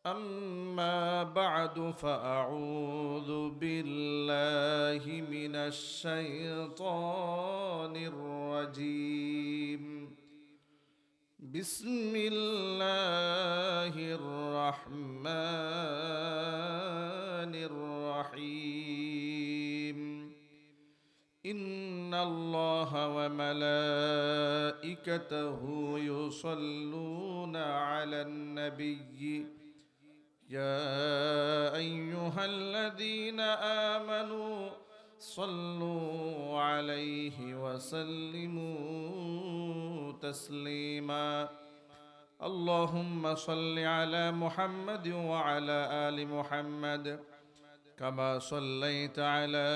أما بعد فأعوذ بالله من الشيطان الرجيم. بسم الله الرحمن الرحيم. إن الله وملائكته يصلون على النبي يا أيها الذين آمنوا صلوا عليه وسلموا تسليما. اللهم صل على محمد وعلى آل محمد كما صليت على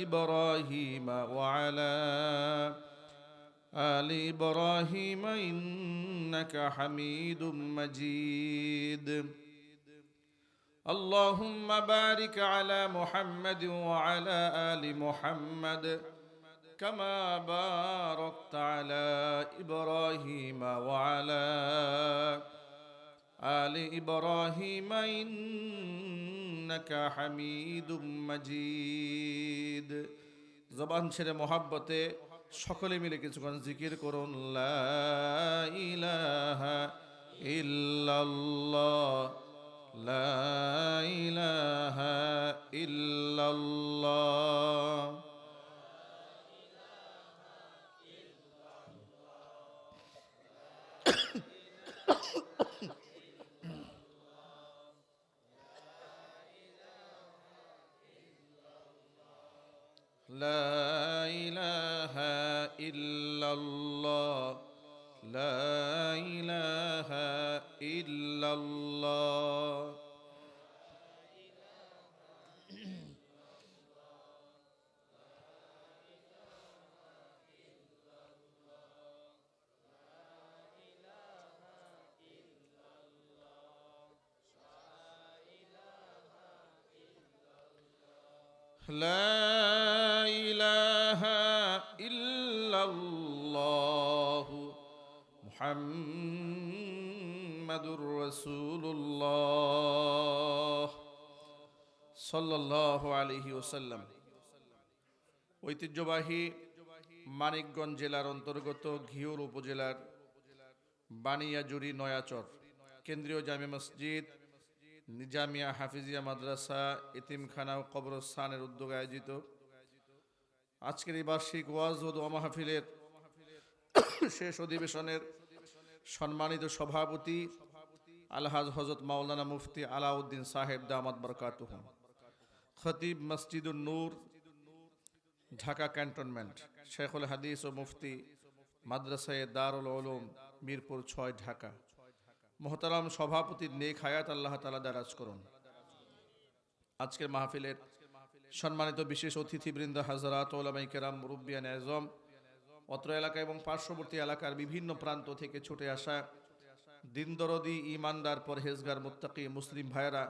إبراهيم وعلى آل إبراهيم إنك حميد مجيد. اللهم بارك على محمد وعلى آل محمد كما باركت على إبراهيم وعلى آل إبراهيم إنك حميد مجيد. জবান ছেড়ে মহাব্বতে সকলে মিলে কিছুক্ষণ জিকির করুন, লা ইলাহা ইল্লাল্লাহ, লা ইলাহা ইল্লাল্লাহ। لا إله إلا الله، لا إله إلا الله. لا إله إلا الله محمد رسول الله صلى الله عليه وسلم. ঐতিহ্যবাহী মানিকগঞ্জ জেলার অন্তর্গত ঘিওর উপজেলার বানিয়াজুরি নয়াচর কেন্দ্রীয় জামে মসজিদ, নিজামিয়া হাফিজিয়া মাদ্রাসা, এতিমখানা ও কবরস্থানের উদ্যোগে আয়োজিত আজকের এই বার্ষিক ওয়াজ ও দোয়া মাহফিলের শেষ অধিবেশনের সম্মানিত সভাপতি আলহাজ হযরত মাওলানা মুফতি আলাউদ্দিন সাহেব দামাত বরকাতুহুম, খতিব মসজিদুন নূর ঢাকা ক্যান্টনমেন্ট, শেখুল হাদিস ও মুফতি মাদ্রাসায়ে দারুল উলুম মিরপুর ৬ ঢাকা। মোহতারাম সভাপতির নেক হায়াত আল্লাহ তাআলা দারাজ করুন। আজকের মাহফিলের সম্মানিত বিশেষ অতিথিবৃন্দ, হাজরাত, উলামায়ে কেরাম, মুরব্বিয়ান আযম, অত্র এলাকা এবং পার্শ্ববর্তী এলাকার বিভিন্ন প্রান্ত থেকে ছুটে আসা দিনদরদি, ইমানদার, পরহেজগার, মুত্তাকি মুসলিম ভাইয়েরা,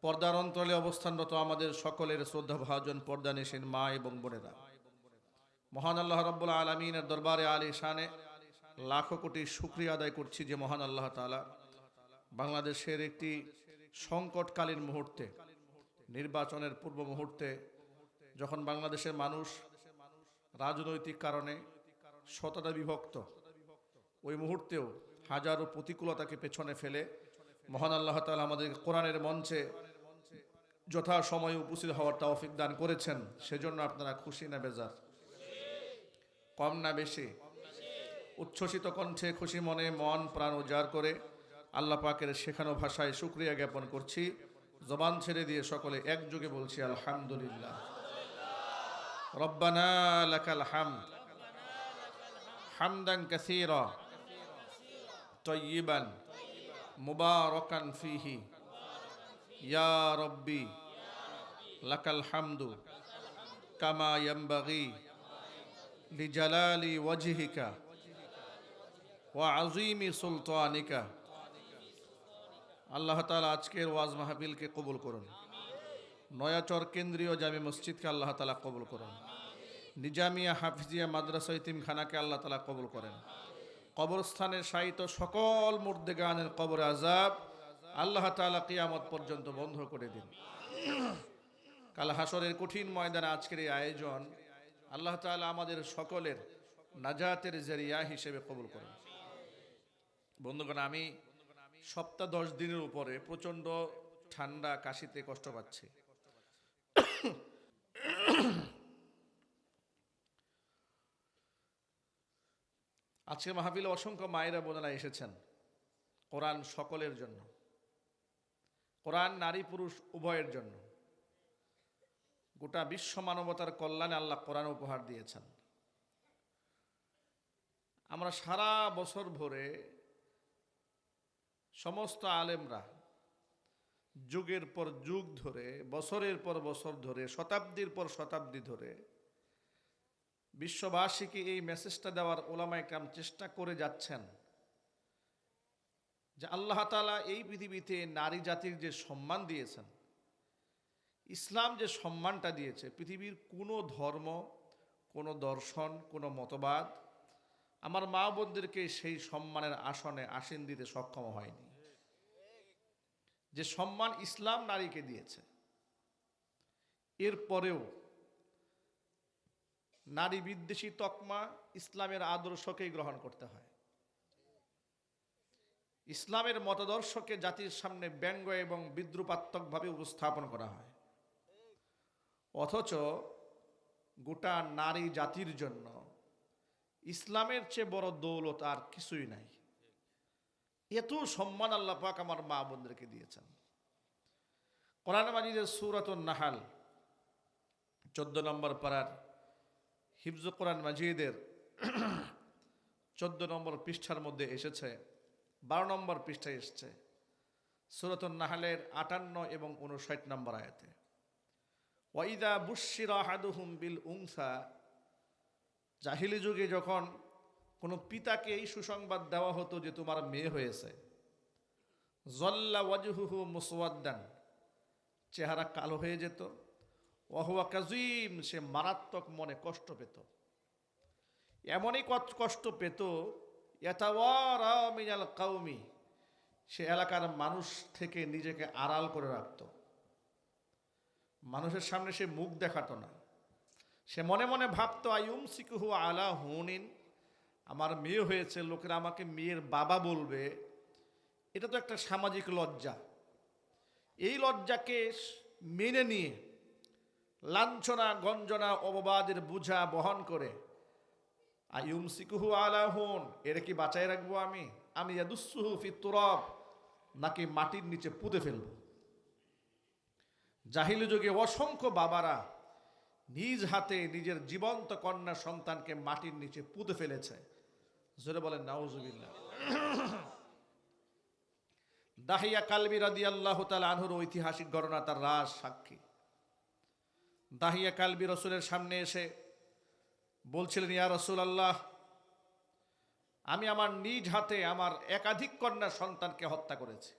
পর্দার অন্তরালে অবস্থানরত আমাদের সকলের শ্রদ্ধাভাজন পর্দানিশীন মা এবং বোনেরা, মহান আল্লাহ রাব্বুল আলামিনের দরবারে আলী শানে লাখো কোটি শুকরিয়া আদায় করছি যে মহান আল্লাহ তাআলা বাংলাদেশের একটি সংকটকালীন মুহূর্তে, নির্বাচনের পূর্ব মুহূর্তে, যখন বাংলাদেশের মানুষ রাজনৈতিক কারণে শততা বিভক্ত, ওই মুহূর্তেও হাজারো প্রতিকূলতাকে পেছনে ফেলে মহান আল্লাহ তাআলা আমাদের কোরআনের মঞ্চে যথা সময়ে উপস্থিত হওয়ার তৌফিক দান করেছেন। সেজন্য আপনারা খুশি না বেজার? কম না বেশি? উচ্ছ্বসিত কণ্ঠে, খুশি মনে, মন প্রাণ উজাড় করে আল্লাহ পাকের শেখানো ভাষায় শুকরিয়া জ্ঞাপন করছি। জবান ছেড়ে দিয়ে সকলে একযোগে বলছি আলহামদুলিল্লাহ। রব্বানা লাকাল হামদ হামদান কাসীরা তাইয়িবান মুবারাকান ফীহি ইয়া রব্বি লাকাল হামদু কামা ইয়ানবাগি লিজালালি ওয়াজহিকা ওয়া আযীমি সুলতানিকা। আল্লাহ তাআলা আজকের ওয়াজ মাহফিলকে কবুল করুন। নয়াচর কেন্দ্রীয় জামে মসজিদকে আল্লাহ তাআলা কবুল করুন। নিজামিয়া হাফিজিয়া মাদ্রাসা ইতিমখানাকে আল্লাহ তাআলা কবুল করেন। কবরস্থানের শায়িত সকল মুর্দেগানের কবরে আযাব আল্লাহ তাআলা কিয়ামত পর্যন্ত বন্ধ করে দিন। কাল হাসরের কঠিন ময়দানে আজকের এই আয়োজন আল্লাহ তাআলা আমাদের সকলের নাজাতের জরিয়া হিসেবে কবুল করুন। বন্ধুগণ, আমি সপ্তাহ 10 দিনের উপরে প্রচণ্ড ঠান্ডা, কাশিতে কষ্ট পাচ্ছি। আজকে মাহফিলে অসংখ্য মায়েরা বোনেরা এসেছেন। কোরআন সকলের জন্য, কোরআন নারী পুরুষ উভয়ের জন্য। গোটা বিশ্ব মানবতার কল্যাণে আল্লাহ কোরআন উপহার দিয়েছেন। আমরা সারা বছর ভরে সমস্ত আলেমরা যুগের পর যুগ ধরে, বছরের পর বছর ধরে, শতাব্দীর পর শতাব্দী ধরে বিশ্ববাসীকে এই মেসেজটা দেওয়ার ওলামায়ে কেরাম চেষ্টা করে যাচ্ছেন যে আল্লাহ তাআলা এই পৃথিবীতে নারী জাতির যে সম্মান দিয়েছেন, ইসলাম যে সম্মানটা দিয়েছে, পৃথিবীর কোনো ধর্ম, কোনো দর্শন, কোনো মতবাদ আমার মা বোনদেরকে সেই সম্মানের আসনে আসীন দিতে সক্ষম হয়নি। যে সম্মান ইসলাম নারীকে দিয়েছে, এরপরেও নারী বিদ্বেষী তকমা ইসলামের আদর্শকেই গ্রহণ করতে হয়। ইসলামের মতাদর্শকে জাতির সামনে ব্যঙ্গ এবং বিদ্রুপাত্মকভাবে উপস্থাপন করা হয়, অথচ গোটা নারী জাতির জন্য ইসলামের চেয়ে বড় দৌলত আর কিছুই নাই। এত সম্মান আল্লাহ পাক আমার মা বোনদেরকে দিয়েছেন। কোরআন মাজিদের সূরাতুন নাহাল 14 নম্বর পারার হিফজ কোরআন মাজিদের 14 নম্বর পৃষ্ঠার মধ্যে এসেছে, 12 নম্বর পৃষ্ঠায় এসেছে সূরাতুন নাহালের 58 এবং 59 নম্বর আয়াতে, ওয়াইদা বুশশিরা আহাদুহুম বিল উনসা, জাহিলি যুগে যখন কোনো পিতাকে এই সুসংবাদ দেওয়া হতো যে তোমার মেয়ে হয়েছে, জল্লা ওয়াজহুহু মুসওয়াদ্দান, চেহারা কালো হয়ে যেত, ওয়াহুয়া কাযীম, সে মারাত্মক মনে কষ্ট পেত। এমনই কষ্ট পেত, ইয়াতাওয়ারা মিনাল কাওমি, সে এলাকার মানুষ থেকে নিজেকে আড়াল করে রাখত। মানুষের সামনে সে মুখ দেখাতো না। সে মনে মনে ভাবত আইয়ুমসিকুহু আলা হুনিন, আমার মেয়ে হয়েছে, লোকেরা আমাকে মেয়ের বাবা বলবে, এটা তো একটা সামাজিক লজ্জা। এই লজ্জাকে মেনে নিয়ে লাঞ্ছনা, গঞ্জনা, অপবাদের বোঝা বহন করে আইয়ুমসিকুহু আলা হুন, এর কি বাঁচায় রাখবো আমি ইয়াদুসসুহু ফিত তুরাব, নাকি মাটির নিচে পুঁতে ফেলবো। জাহিলি যুগে অসংখ্য বাবারা নিজ হাতে নিজের জীবন্ত কন্যা সন্তানকে মাটির নিচে পুঁতে ফেলেছে। জোরে বলেন নাউজুবিল্লাহ। দাহিয়া কালবি রাদিয়াল্লাহু তাআলা আনহুর ঐতিহাসিক ঘটনা তার রাজ সাক্ষী। দাহিয়া কালবি রাসূলের সামনে এসে বলছিলেন, ইয়া রাসূলুল্লাহ, আমি আমার নিজ হাতে আমার একাধিক কন্যা সন্তানকে হত্যা করেছি,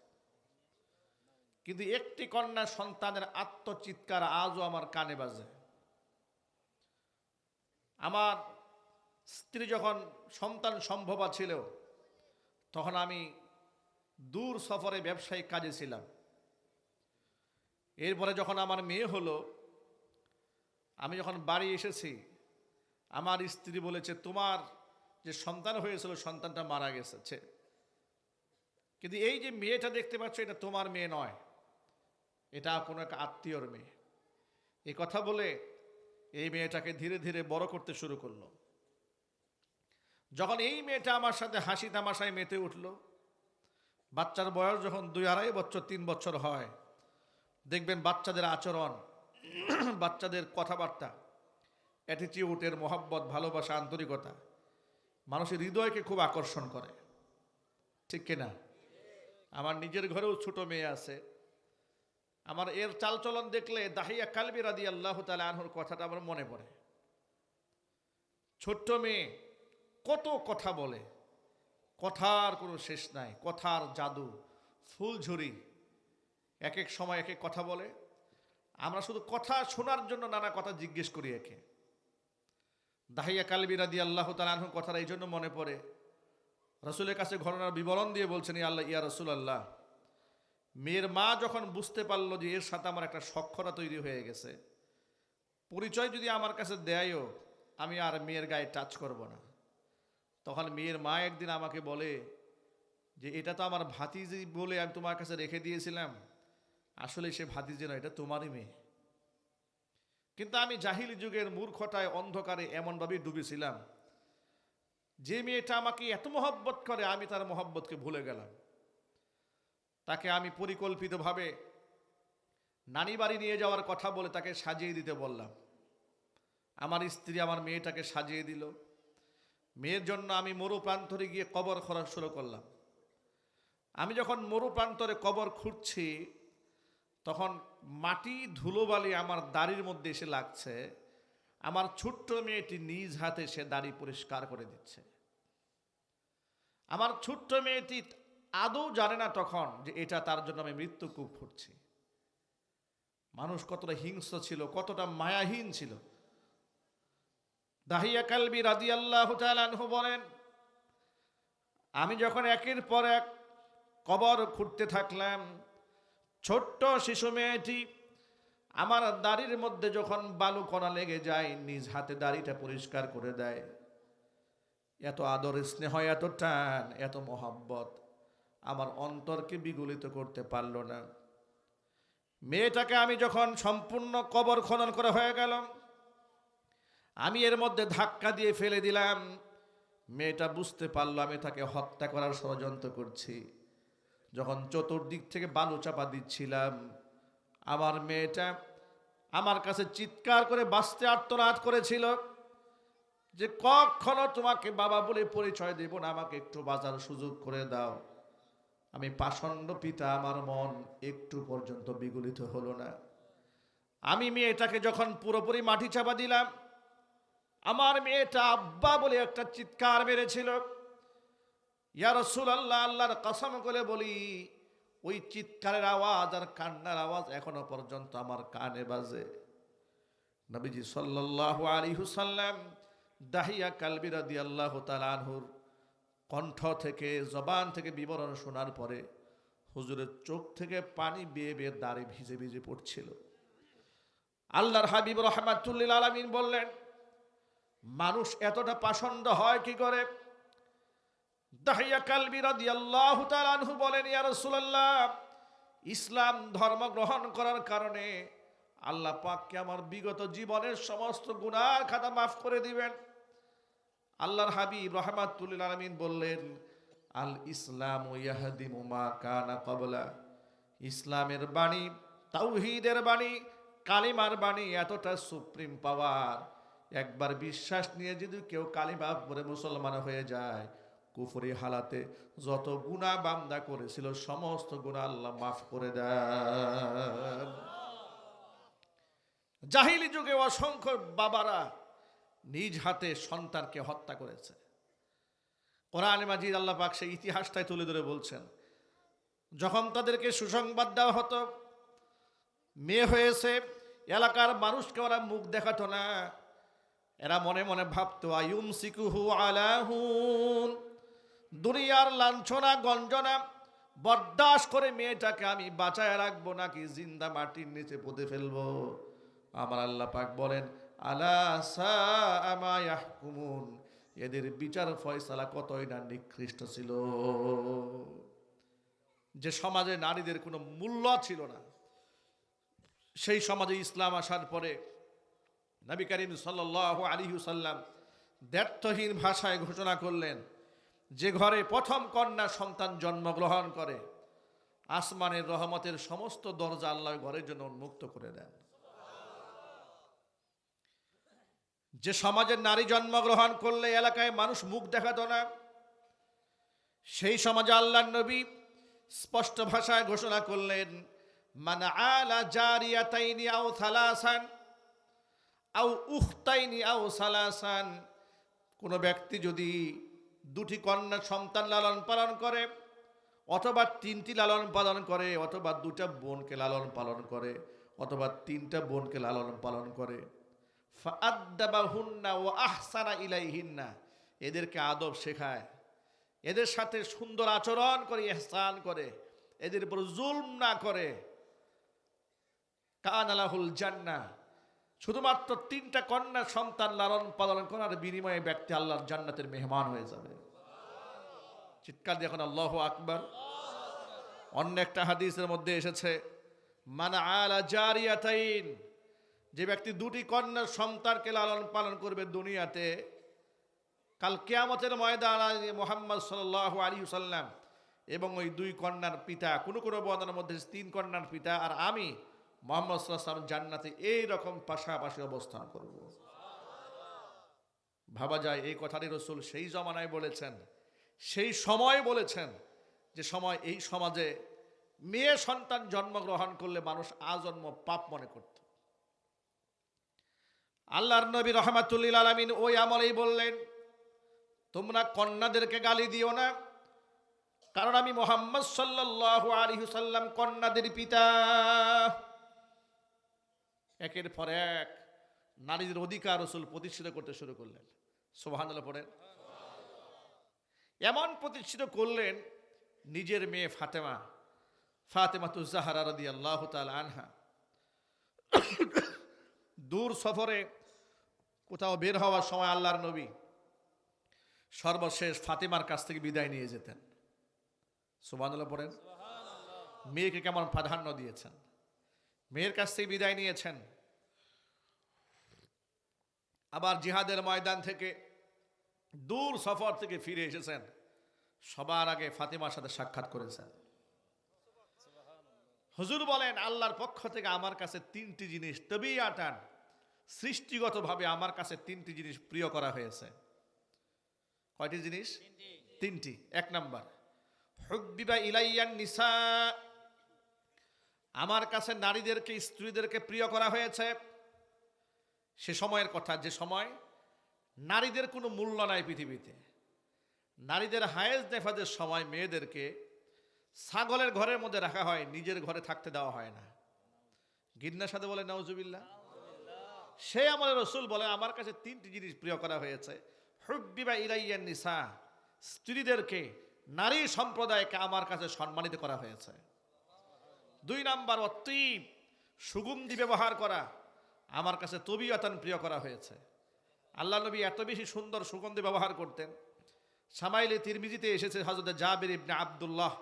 কিন্তু একটি কন্যা সন্তানের আত্মচিৎকার আজও আমার কানে বাজে। আমার স্ত্রী যখন সন্তান সম্ভবা ছিল, তখন আমি দূর সফরে ব্যবসায়িক কাজে ছিলাম। এরপরে যখন আমার মেয়ে হলো, আমি যখন বাড়ি এসেছি, আমার স্ত্রী বলেছে, তোমার যে সন্তান হয়েছিল সন্তানটা মারা গেছে, কিন্তু এই যে মেয়েটা দেখতে পাচ্ছ এটা তোমার মেয়ে নয়, এটা কোনো এক আত্মীয়র মেয়ে। এই কথা বলে এই মেয়েটাকে ধীরে ধীরে বড় করতে শুরু করলো। যখন এই মেয়েটা আমার সাথে হাসি তামাশায় মেতে উঠল, বাচ্চার বয়স যখন 2-2.5 বছর 3 বছর হয়, দেখবেন বাচ্চাদের আচরণ, বাচ্চাদের কথাবার্তা, অ্যাটিটিউডের মহব্বত, ভালোবাসা, আন্তরিকতা মানুষের হৃদয়কে খুব আকর্ষণ করে, ঠিক কিনা? আমার নিজের ঘরেও ছোট মেয়ে আছে, আমার এর চালচলন দেখলে দাহিয়া কালবি রাদিয়াল্লাহু তাআলা আনহুর কথাটা আমার মনে পড়ে। ছোট্ট মেয়ে কত কথা বলে, কথার কোনো শেষ নাই, কথার জাদু, ফুলঝুরি, এক এক সময় এক এক কথা বলে। আমরা শুধু কথা শোনার জন্য নানা কথা জিজ্ঞেস করি একে। দাহিয়া কালবি রাদিয়াল্লাহু তাআলা আনহুর কথাটা এই জন্য মনে পড়ে, রাসূলের কাছে ঘটনার বিবরণ দিয়ে বলছেন, ইয়া রাসূলুল্লাহ, মেয়ের মা যখন বুঝতে পারলো যে এর সাথে আমার একটা সখ্যতা তৈরি হয়ে গেছে, পরিচয় যদি আমার কাছে দেয়ও, আমি আর মেয়ের গায়ে টাচ করব না। তখন মেয়ের মা একদিন আমাকে বলে যে এটা তো আমার ভাতিজি বলে আমি তোমার কাছে রেখে দিয়েছিলাম, আসলে সে ভাতিজি নয়, এটা তোমারই মেয়ে। কিন্তু আমি জাহিলি যুগের মূর্খতায় অন্ধকারে এমনভাবেই ডুবেছিলাম, যে মেয়েটা আমাকে এত মহব্বত করে আমি তার মহব্বতকে ভুলে গেলাম। তাকে আমি পরিকল্পিতভাবে নানি বাড়ি নিয়ে যাওয়ার কথা বলে তাকে সাজিয়ে দিতে বললাম। আমার স্ত্রী আমার মেয়েটাকে সাজিয়ে দিল। মেয়ের জন্য আমি মরু প্রান্তরে গিয়ে কবর খোঁড়া শুরু করলাম। আমি যখন মরু প্রান্তরে কবর খুঁড়ছি, তখন মাটি ধুলোবালি আমার দাড়ির মধ্যে এসে লাগছে। আমার ছোট্ট মেয়েটি নিজ হাতে সে দাড়ি পরিষ্কার করে দিচ্ছে। আমার ছোট্ট মেয়েটি আদৌ জানে না তখন যে এটা তার জন্য আমি মৃত্যুকূপ ফুটছি। মানুষ কতটা হিংস্র ছিল, কতটা মায়াহীন ছিল। দাহিয়া কালবি রাদিয়াল্লাহু তাআলা আনহু বলেন, আমি যখন একের পর এক কবর খুঁড়তে থাকলাম, ছোট্ট শিশু মেয়েটি আমার দাড়ির মধ্যে যখন বালু কণা লেগে যায় নিজ হাতে দাড়িটা পরিষ্কার করে দেয়। এত আদর স্নেহ, এত টান, এত মহব্বত আমার অন্তরকে বিগলিত করতে পারল না। মেয়েটাকে আমি যখন সম্পূর্ণ কবর খনন করা হয়ে গেল, আমি এর মধ্যে ধাক্কা দিয়ে ফেলে দিলাম। মেয়েটা বুঝতে পারলো আমি তাকে হত্যা করার ষড়যন্ত্র করছি। যখন চতুর্দিক থেকে বালু চাপা দিচ্ছিলাম, আমার মেয়েটা আমার কাছে চিৎকার করে বাঁচতে আর্তনাদ করেছিল যে কখনো তোমাকে বাবা বলে পরিচয় দেব না, আমাকে একটু বাঁচার সুযোগ করে দাও। আমি পাষণ্ড পিতা, আমার মন একটু পর্যন্ত বিগলিত হলো না। আমি মেয়েটাকে যখন পুরোপুরি মাটি চাপা দিলাম, আমার মেয়েটা আব্বা বলে একটা চিৎকার মেরেছিল। ইয়া রাসূলুল্লাহ, আল্লাহর কসম করে বলি, ওই চিৎকারের আওয়াজ আর কান্নার আওয়াজ এখনো পর্যন্ত আমার কানে বাজে। নবীজি সাল্লাল্লাহু আলাইহি ওয়াসাল্লাম দাহিয়া কালবি রাদিয়াল্লাহু তাআলা আনহুর কণ্ঠ থেকে, জবান থেকে বিবরণ শোনার পরে হুজুরের চোখ থেকে পানি বেয়ে বেয়ে দাড়ি ভিজে ভিজে পড়ছিল। আল্লাহর হাবিব রাহমাতুল লিল আলামিন বললেন, মানুষ এতটা পাষণ্ড হয় কি করে? দাহিয়া কালবি রাদিয়াল্লাহু তাআলা আনহু বলেন, ইয়া রাসূলুল্লাহ, ইসলাম ধর্ম গ্রহণ করার কারণে আল্লাহ পাককে আমার বিগত জীবনের সমস্ত গুনার খাতা মাফ করে দিবেন। আল্লাহর হাবিব রাহমাতুল লিল আলামিন বললেন, আল ইসলামু ইয়াহদিমু মা কানা ক্বাবলা। ইসলামের বাণী, তাওহীদের বাণী, কালিমার বাণী এতটা সুপ্রিম পাওয়ার, একবার বিশ্বাস নিয়ে যদি কেউ কালিমা পড়ে মুসলমান হয়ে যায়, কুফরি হালাতে যত গুনাহ বান্দা করেছিল সমস্ত গুনাহ আল্লাহ মাফ করে দেন। জাহিলি যুগে অসংখ্য বাবারা নিজ হাতে সন্তানকে হত্যা করেছে। কোরআন মাজিদ আল্লাহ পাক সেই ইতিহাসটাই তুলে ধরে বলছেন, যখন তাদেরকে সুসংবাদ দেওয়া হতো মেয়ে হয়েছে, এলাকার মানুষকে ওরা মুখ দেখাতো না। এরা মনে মনে ভাবতো আয়ুমসিকুহু আলা হুন, দুনিয়ার লাঞ্ছনা গঞ্জনা বরদাস্ত করে মেয়েটাকে আমি বাঁচায় রাখবো নাকি জিন্দা মাটির নিচে পুঁতে ফেলবো। আমার আল্লাহ পাক বলেন, আলা সাআ মা ইয়াহকুমুন, এদের বিচার ফয়সালা কতই না নিকৃষ্ট ছিল। যে সমাজে নারীদের কোনো মূল্য ছিল না, সেই সমাজে ইসলাম আসার পরে নবী করিম সাল্লাল্লাহু আলাইহি ওয়াসাল্লাম দ্ব্যর্থহীন ভাষায় ঘোষণা করলেন, যে ঘরে প্রথম কন্যা সন্তান জন্মগ্রহণ করে আসমানের রহমতের সমস্ত দরজা আল্লাহ ঘরের জন্য উন্মুক্ত করে দেন। যে সমাজের নারী জন্মগ্রহণ করলে এলাকায় মানুষ মুখ দেখাতো না, সেই সমাজে আল্লাহর নবী স্পষ্ট ভাষায় ঘোষণা করলেন, মান আলা জারিয়াতাইনি আও থালাসান আও উখতাইনি আও সালাসান, কোন ব্যক্তি যদি দুটি কন্যা সন্তান লালন পালন করে, অথবা তিনটি লালন পালন করে, অথবা দুটা বোনকে লালন পালন করে, অথবা তিনটা বোনকে লালন পালন করে, ফাআদ্দাবাহুন্না ওয়া আহসানা ইলাইহিন্না, এদেরকে আদব শেখায়, এদের সাথে সুন্দর আচরণ করে, ইহসান করে, এদের উপর জুলম না করে, কানা লাহুল জান্নাহ, শুধুমাত্র 3টা কন্যা সন্তান লালন পালন করার বিনিময়ে ব্যক্তি আল্লাহর জান্নাতের মেহমান হয়ে যাবে। চিৎকার দিয়ে এখন আল্লাহু আকবার। অন্য একটা হাদিসের মধ্যে এসেছে, মান আলা জারিয়াতাইন, যে ব্যক্তি 2টি কন্যার সন্তানকে লালন পালন করবে দুনিয়াতে, কাল কিয়ামতের ময়দানে মুহাম্মদ সাল্লাল্লাহু আলাইহি ওয়াসাল্লাম এবং ওই 2 কন্যার পিতা, কোন বর্ণনার মধ্যে 3 কন্যার পিতা আর আমি মুহাম্মদ সাল্লাল্লাহু আলাইহি ওয়াসাল্লাম জান্নাতে এইরকম পাশাপাশি অবস্থান করব। ভাবা যায় এই কথাটি রাসূল সেই জমানায় বলেছেন, সেই সময় বলেছেন, যে সময় এই সমাজে মেয়ে সন্তান জন্মগ্রহণ করলে মানুষ আজন্ম পাপ মনে করত। আল্লাহর নবী রাহমাতুল লিল আলামিন ওই আমলেই বললেন, তোমরা কন্যাদেরকে গালি দিও না, কারণ আমি মুহাম্মদ সাল্লাল্লাহু আলাইহি ওয়াসাল্লাম কন্যাদের পিতা। একের পর এক নারীদের অধিকার রাসূল প্রতিষ্ঠিত করতে শুরু করলেন। সুবহানাল্লাহ পড়েন। এমন প্রতিষ্ঠিত করলেন, নিজের মেয়ে ফাতেমাতুজ জাহরা রাদিয়াল্লাহু তাআলা আনহা দূর সফরে কোথাও বের হওয়ার সময় আল্লাহর নবী সর্বশেষ ফাতেমার কাছ থেকে বিদায় নিয়ে যেতেন। সুবহানাল্লাহ পড়েন। মেয়েকে কেমন প্রাধান্য দিয়েছেন, মেয়ের কাছ থেকে বিদায় নিয়েছেন। আবার জিহাদের ময়দান থেকে দূর সফর থেকে ফিরে এসেছেন, সবার আগে ফাতেমার সাথে সাক্ষাৎ করেছেন। হুজুর বলেন, আল্লাহর পক্ষ থেকে আমার কাছে 3টি জিনিস তবিয়াতান, সৃষ্টিগতভাবে আমার কাছে 3টি জিনিস প্রিয় করা হয়েছে। কয়টি জিনিস? 3টি। 1 নাম্বার, হুব্বিবা ইলাইয়ান নিসা, আমার কাছে নারীদেরকে, স্ত্রীদেরকে প্রিয় করা হয়েছে। সে সময়ের কথা, যে সময় নারীদের কোনো মূল্য নাই পৃথিবীতে। নারীদের হায়েজ নেফাজের সময় মেয়েদেরকে ছাগলের ঘরের মধ্যে রাখা হয়, নিজের ঘরে থাকতে দেওয়া হয় না। গিন্নার সাথে বলে নাউজুবিল্লাহ। সে আমলে রাসূল বলে, আমার কাছে 3টি জিনিস প্রিয় করা হয়েছে। হুব্বিবা ইলাইয়ান নিসা, স্ত্রীদেরকে, নারী সম্প্রদায়কে আমার কাছে সম্মানিত করা হয়েছে। 2 নাম্বার, অতীব, সুগন্ধি ব্যবহার করা আমার কাছে তবিয়াতান প্রিয় করা হয়েছে। আল্লাহ নবী এত বেশি সুন্দর সুগন্ধি ব্যবহার করতেন। শামাইলে তিরমিজিতে এসেছে, হযরত জাবির ইবনে আব্দুল্লাহ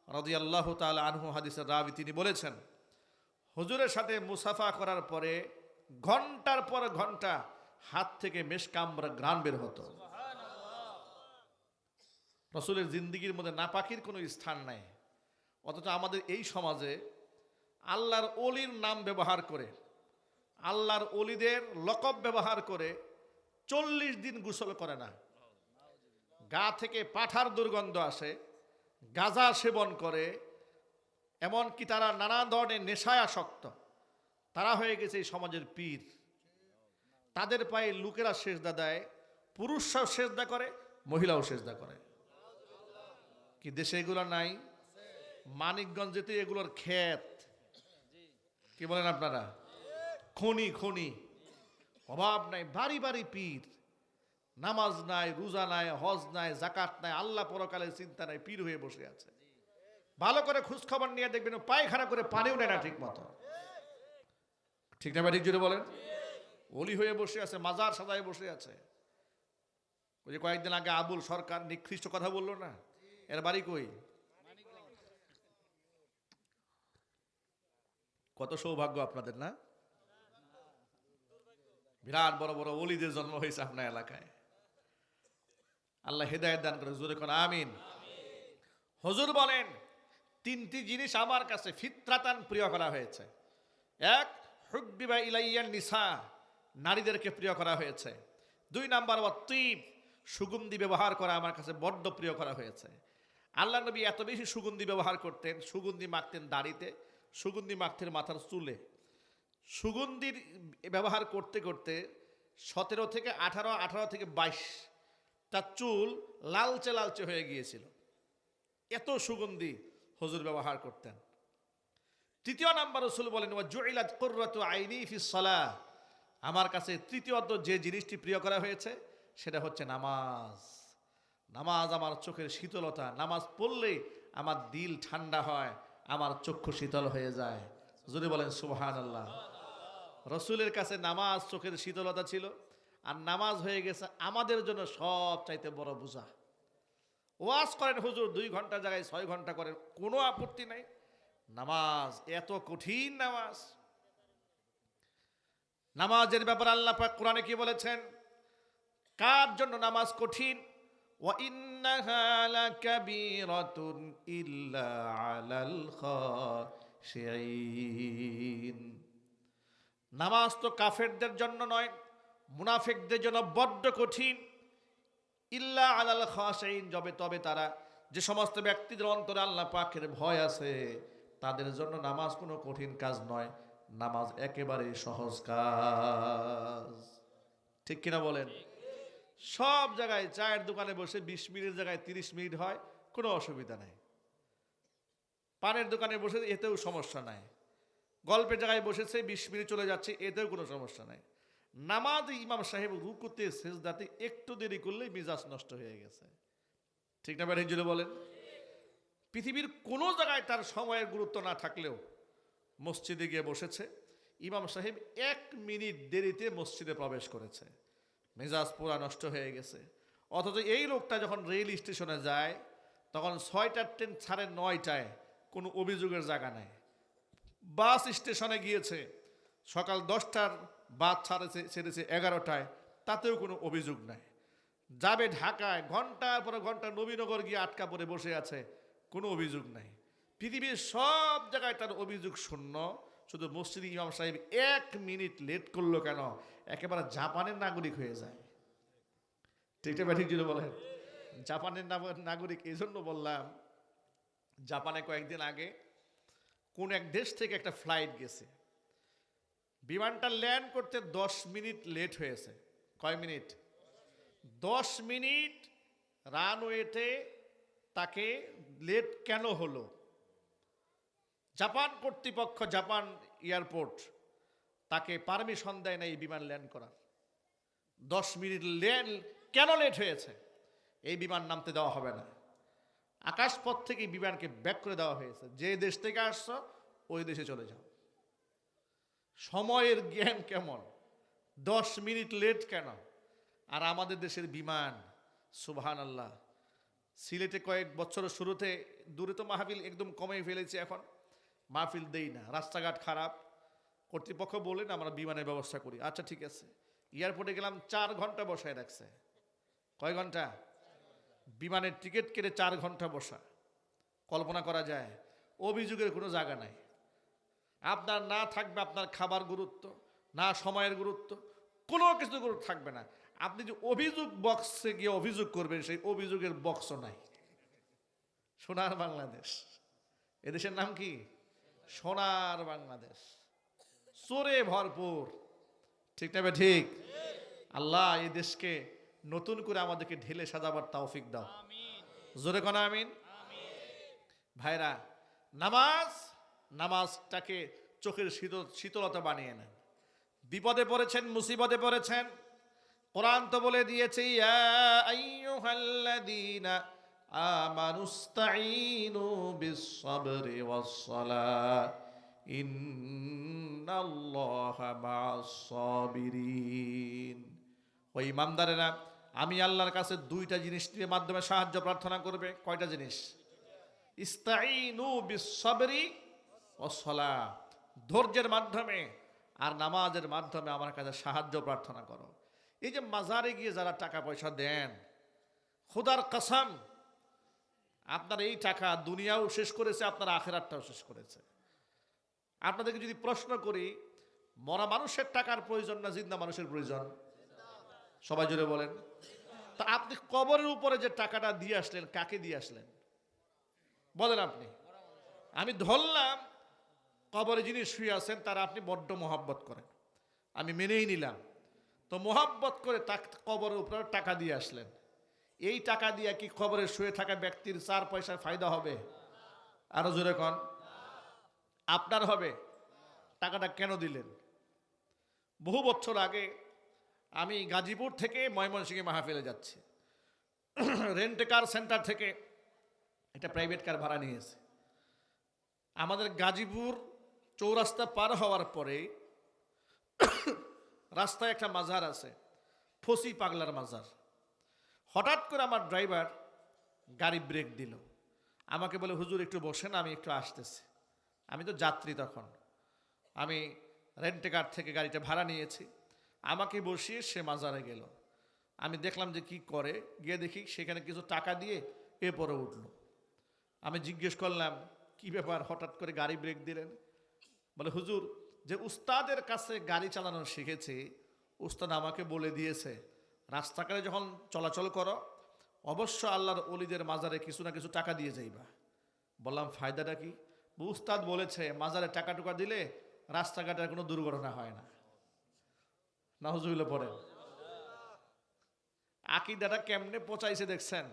রাদিয়াল্লাহু তাআলা আনহু হাদিসের রাবী, তিনি বলেছেন, হুজুরের সাথে মুসাফা করার পরে ঘন্টার পর ঘন্টা হাত থেকে মেশকাম্বর ঘ্রাণ বের হতো। রাসূলের জিন্দেগীর মধ্যে নাপাকির কোনো স্থান নাই। অথচ আমাদের এই সমাজে আল্লাহর ওলির নাম ব্যবহার করে, আল্লাহর ওলিদের লকব ব্যবহার করে 40 দিন গোসল করে না। গা থেকে পাঠার দুর্গন্ধ আসে, গাঁজা সেবন করে, এমনকি তারা নানা ধরনের নেশায় আসক্ত। তারা হয়ে গেছে এই সমাজের পীর। তাদের পায়ে লোকেরা সেজদা দেয়, পুরুষরাও সেজদা করে, মহিলাও সেজদা করে। কি দেশে এগুলো নাই? মানিকগঞ্জেতে এগুলোর ক্ষেত, কি বলেন আপনারা, খনি খনি, অভাব নাই। বাড়ি বাড়ি পীর, নামাজ নাই, রোজা নাই, হজ নাই, জাকাত নাই, আল্লাহ পরকালের চিন্তা নাই, পীর হয়ে বসে আছে। ভালো করে খোঁজ খবর নিয়ে দেখবেন পায়খানা করে পানিও নেয় না ঠিক মতো। ঠিক না? ঠিক জুড়ে বলেন। ওলি হয়ে বসে আছে, মাজার সাজায় বসে আছে। ওই যে কয়েকদিন আগে আবুল সরকার নিকৃষ্ট কথা বললো না, এর বাড়ি কই? কত সৌভাগ্য আপনাদের না? বিরাট বড় বড় ওলিদের জন্ম হয়েছে আপনার এলাকায়। আল্লাহ হেদায়েত দান করে, জোরে কোন আমিন। হুজুর বলেন, 3টি জিনিস আমার কাছে ফিতরাতান প্রিয় করা হয়েছে। 1, হুব্বিবা ইলাইয়ান নিসা, নারীদেরকে প্রিয় করা হয়েছে। 2 নাম্বার, অতীব, সুগন্ধি ব্যবহার করা আমার কাছে বড্ড প্রিয় করা হয়েছে। আল্লাহ নবী এত বেশি সুগন্ধি ব্যবহার করতেন, সুগন্ধি মাখতেন দাড়িতে, সুগন্ধি মাখতেন মাথার চুলে। সুগন্ধির ব্যবহার করতে করতে 17 থেকে 18, 18 থেকে 22 তার চুল লালচে লালচে হয়ে গিয়েছিল। এত সুগন্ধি হুজুর ব্যবহার করতেন। 3 নাম্বার, রাসূল বলেন, ওয়া জুইলাত কুররাতু আইনি ফিস সালাহ, আমার কাছে তৃতীয়ত যে জিনিসটি প্রিয় করা হয়েছে সেটা হচ্ছে নামাজ। নামাজ আমার চোখের শীতলতা, নামাজ পড়লেই আমার দিল ঠান্ডা হয়, আমার চক্ষু শীতল হয়ে যায়। যদি বলেন সুবহানাল্লাহ। রসুলের কাছে নামাজ চোখের শীতলতা ছিল, আর নামাজ হয়ে গেছে আমাদের জন্য সব চাইতে বড় বোঝা। ওয়াজ করেন হুজুর 2 ঘন্টা জায়গায় 6 ঘন্টা করেন, কোনো আপত্তি নাই। নামাজ এত কঠিন নামাজ। নামাজের ব্যাপারে আল্লাহ পাক কোরআনে কি বলেছেন? কার জন্য নামাজ কঠিন? ওয়া ইন্নাহা লাকাবীরাতুন ইল্লা আলাল খাশিঈন। নামাজ তো কাফেরদের জন্য নয়, মুনাফিকদের জন্য বড্ড কঠিন। ইল্লা আলাল খাশিঈন, তবে তারা, যে সমস্ত ব্যক্তিদের অন্তরে আল্লাহ পাকের ভয় আছে, তাদের জন্য নামাজ কোনো কঠিন কাজ নয়। নামাজ একেবারে সহজ কাজ। ঠিক কিনা বলেন? সব জায়গায় চায়ের দোকানে বসে 20 মিনিটের জায়গায় 30 মিনিট হয়, কোনো অসুবিধা নাই। পানের দোকানে বসে এতেও সমস্যা নাই। গল্পের জায়গায় বসেছে 20 মিনিট চলে যাচ্ছে, এতেও কোনো সমস্যা নাই। নামাজ ইমাম সাহেব রুকুতে সেজদাতে একটু দেরি করলেই মিজাজ নষ্ট হয়ে গেছে। ঠিক না ব্যাঠিক জুড়ে বলেন? পৃথিবীর কোনো জায়গায় তার সময়ের গুরুত্ব না থাকলেও মসজিদে গিয়ে বসেছে, ইমাম সাহেব 1 মিনিট দেরিতে মসজিদে প্রবেশ করেছে, মেজাজ পুরা নষ্ট হয়ে গেছে। অথচ এই লোকটা যখন রেল স্টেশনে যায়, তখন 6টার ট্রেন ছাড়ে 9টায়, কোনো অভিযোগের জায়গা নেই। বাস স্টেশনে গিয়েছে, সকাল 10টার বাস ছেড়েছে 11টায়, তাতেও কোনো অভিযোগ নাই। যাবে ঢাকায়, ঘন্টার পর ঘন্টা নবীনগর গিয়ে আটকা পড়ে বসে আছে, কোনো অভিযোগ নাই। পৃথিবীর সব জায়গায় তার অভিযোগ শূন্য, শুধু মসজিদে ইমাম সাহেব 1 মিনিট লেট করলো কেন, একেবারে জাপানের নাগরিক হয়ে যায়। ঠিকটা ব্যাঠিক যদি বলেন? জাপানের নাগরিক এই জন্য বললাম, জাপানে কয়েকদিন আগে কোন এক দেশ থেকে একটা ফ্লাইট গেছে, বিমানটা ল্যান্ড করতে 10 মিনিট লেট হয়েছে। কয় মিনিট? 10 মিনিট রানওয়েতে তাকে লেট কেন হলো? জাপান কর্তৃপক্ষ, জাপান এয়ারপোর্ট তাকে পারমিশন দেয় না এই বিমান ল্যান্ড করার। 10 মিনিট কেন লেট হয়েছে? এই বিমান নামতে দেওয়া হবে না। আকাশপথ থেকে বিমানকে ব্যাক করে দেওয়া হয়েছে, যে দেশ থেকে আসছো ওই দেশে চলে যাও। সময়ের জ্ঞান কেমন? 10 মিনিট লেট কেন? আর আমাদের দেশের বিমান, সুবহানাল্লাহ। সিলেটে কয়েক বছরের শুরুতে, দূরে তো মাহফিল একদম কমে ফেলেছে, এখন মাহফিল দেই না, রাস্তাঘাট খারাপ। কর্তৃপক্ষ বলেন আমরা বিমানের ব্যবস্থা করি, আচ্ছা ঠিক আছে। এয়ারপোর্টে গেলাম, 4 ঘন্টা বসায় রাখছে। কয় ঘন্টা? বিমানের টিকিট কেটে 4 ঘন্টা বসা। কল্পনা করা যায়? অভিযোগের কোনো জায়গা নাই। আপনার না থাকবে আপনার খাবার গুরুত্ব, না সময়ের গুরুত্ব, কোনো কিছু গুরুত্ব থাকবে না। আপনি যে অভিযোগ বক্সে গিয়ে অভিযোগ করবেন, সেই অভিযোগের বক্সও নাই। সোনার বাংলাদেশ, এদেশের নাম কি? সোনার বাংলাদেশ, চোরে ভরপুর। ঠিক না? ঠিক। আল্লাহ এই দেশকে নতুন করে আমাদেরকে ঢেলে সাজাবার তৌফিক দাও। জোরে কোন আমিন। ভাইরা, নামাজটাকে চোখের শীতলতা বানিয়ে নেন। বিপদে পড়েছেন, মুসিবতে পড়েছেন, কোরআন তো বলে দিয়েছে, ইয়া আইয়ুহাল্লাযীনা আমানুস্তাঈনু বিস-সাবরি ওয়াস-সালাহ ইন্নাল্লাহা মা'আস-সাবিরিন। ওই ইমানদারেরা, আমি আল্লাহর কাছে 2টা জিনিসের মাধ্যমে সাহায্য প্রার্থনা করবে। কয়টা জিনিস? ইস্তাঈনু বিস-সাবরি ওয়াস-সালাহ, ধৈর্যের মাধ্যমে আর নামাজের মাধ্যমে আমার কাছে সাহায্য প্রার্থনা করো। এই যে মাজারে গিয়ে যারা টাকা পয়সা দেন, খোদার কসম, আপনার এই টাকা দুনিয়াও শেষ করেছে, আপনার আখিরাতটাও শেষ করেছে। আপনাদেরকে যদি প্রশ্ন করি, মরা মানুষের টাকার প্রয়োজন না জিন্দা মানুষের প্রয়োজন? সবাই জুড়ে বলেন। তা আপনি কবরের উপরে যে টাকাটা দিয়ে আসলেন, কাকে দিয়ে আসলেন বলেন আপনি? আমি ধরলাম কবরে যিনি শুয়ে আছেন তারা আপনি বড্ড মহব্বত করেন, আমি মেনেই নিলাম। তো মহব্বত করে কবরের উপরে টাকা দিয়ে আসলেন, এই টাকা দিয়ে কি কবরে শুয়ে থাকা ব্যক্তির 4 পয়সার ফায়দা হবে? আরো জোরে কন। আপনার হবে? টাকাটা কেন দিলেন? বহু বছর আগে আমি গাজীপুর থেকে ময়মনসিংহে মাহফিলে যাচ্ছি, রেন্ট কার সেন্টার থেকে একটা প্রাইভেট কার ভাড়া নিয়েছে। আমাদের গাজীপুর চৌরাস্তা পার হওয়ার পরে রাস্তায় একটা মাজার আছে, ফসি পাগলার মাজার। হঠাৎ করে আমার ড্রাইভার গাড়ি ব্রেক দিল, আমাকে বলে হুজুর একটু বসেন, আমি একটু আসতেছি। আমি তো যাত্রী, তখন আমি রেন্টে কার থেকে গাড়িটা ভাড়া নিয়েছি। আমাকে বসিয়ে সে মাজারে গেল। আমি দেখলাম যে কি করে, গিয়ে দেখি সেখানে কিছু টাকা দিয়ে এরপরে উঠল। আমি জিজ্ঞেস করলাম কি ব্যাপার, হঠাৎ করে গাড়ি ব্রেক দিলেন? বলে হুজুর, যে উস্তাদের কাছে গাড়ি চালানো শিখেছি, উস্তাদ আমাকে বলে দিয়েছে রাস্তাঘাটে যখন চলাচল করো অবশ্য আল্লাহর ওলিদের মাজারে কিছু না কিছু টাকা দিয়ে যাইবা। বললাম ফায়দাটা কি? উস্তাদ বলেছে মাজারে টাকা টুকা দিলে রাস্তাঘাটের কোনো দুর্ঘটনা হয় না। নাউজুবিল্লাহ পড়েন। আকীদাটা কেমনে পচাইছে দেখছেন,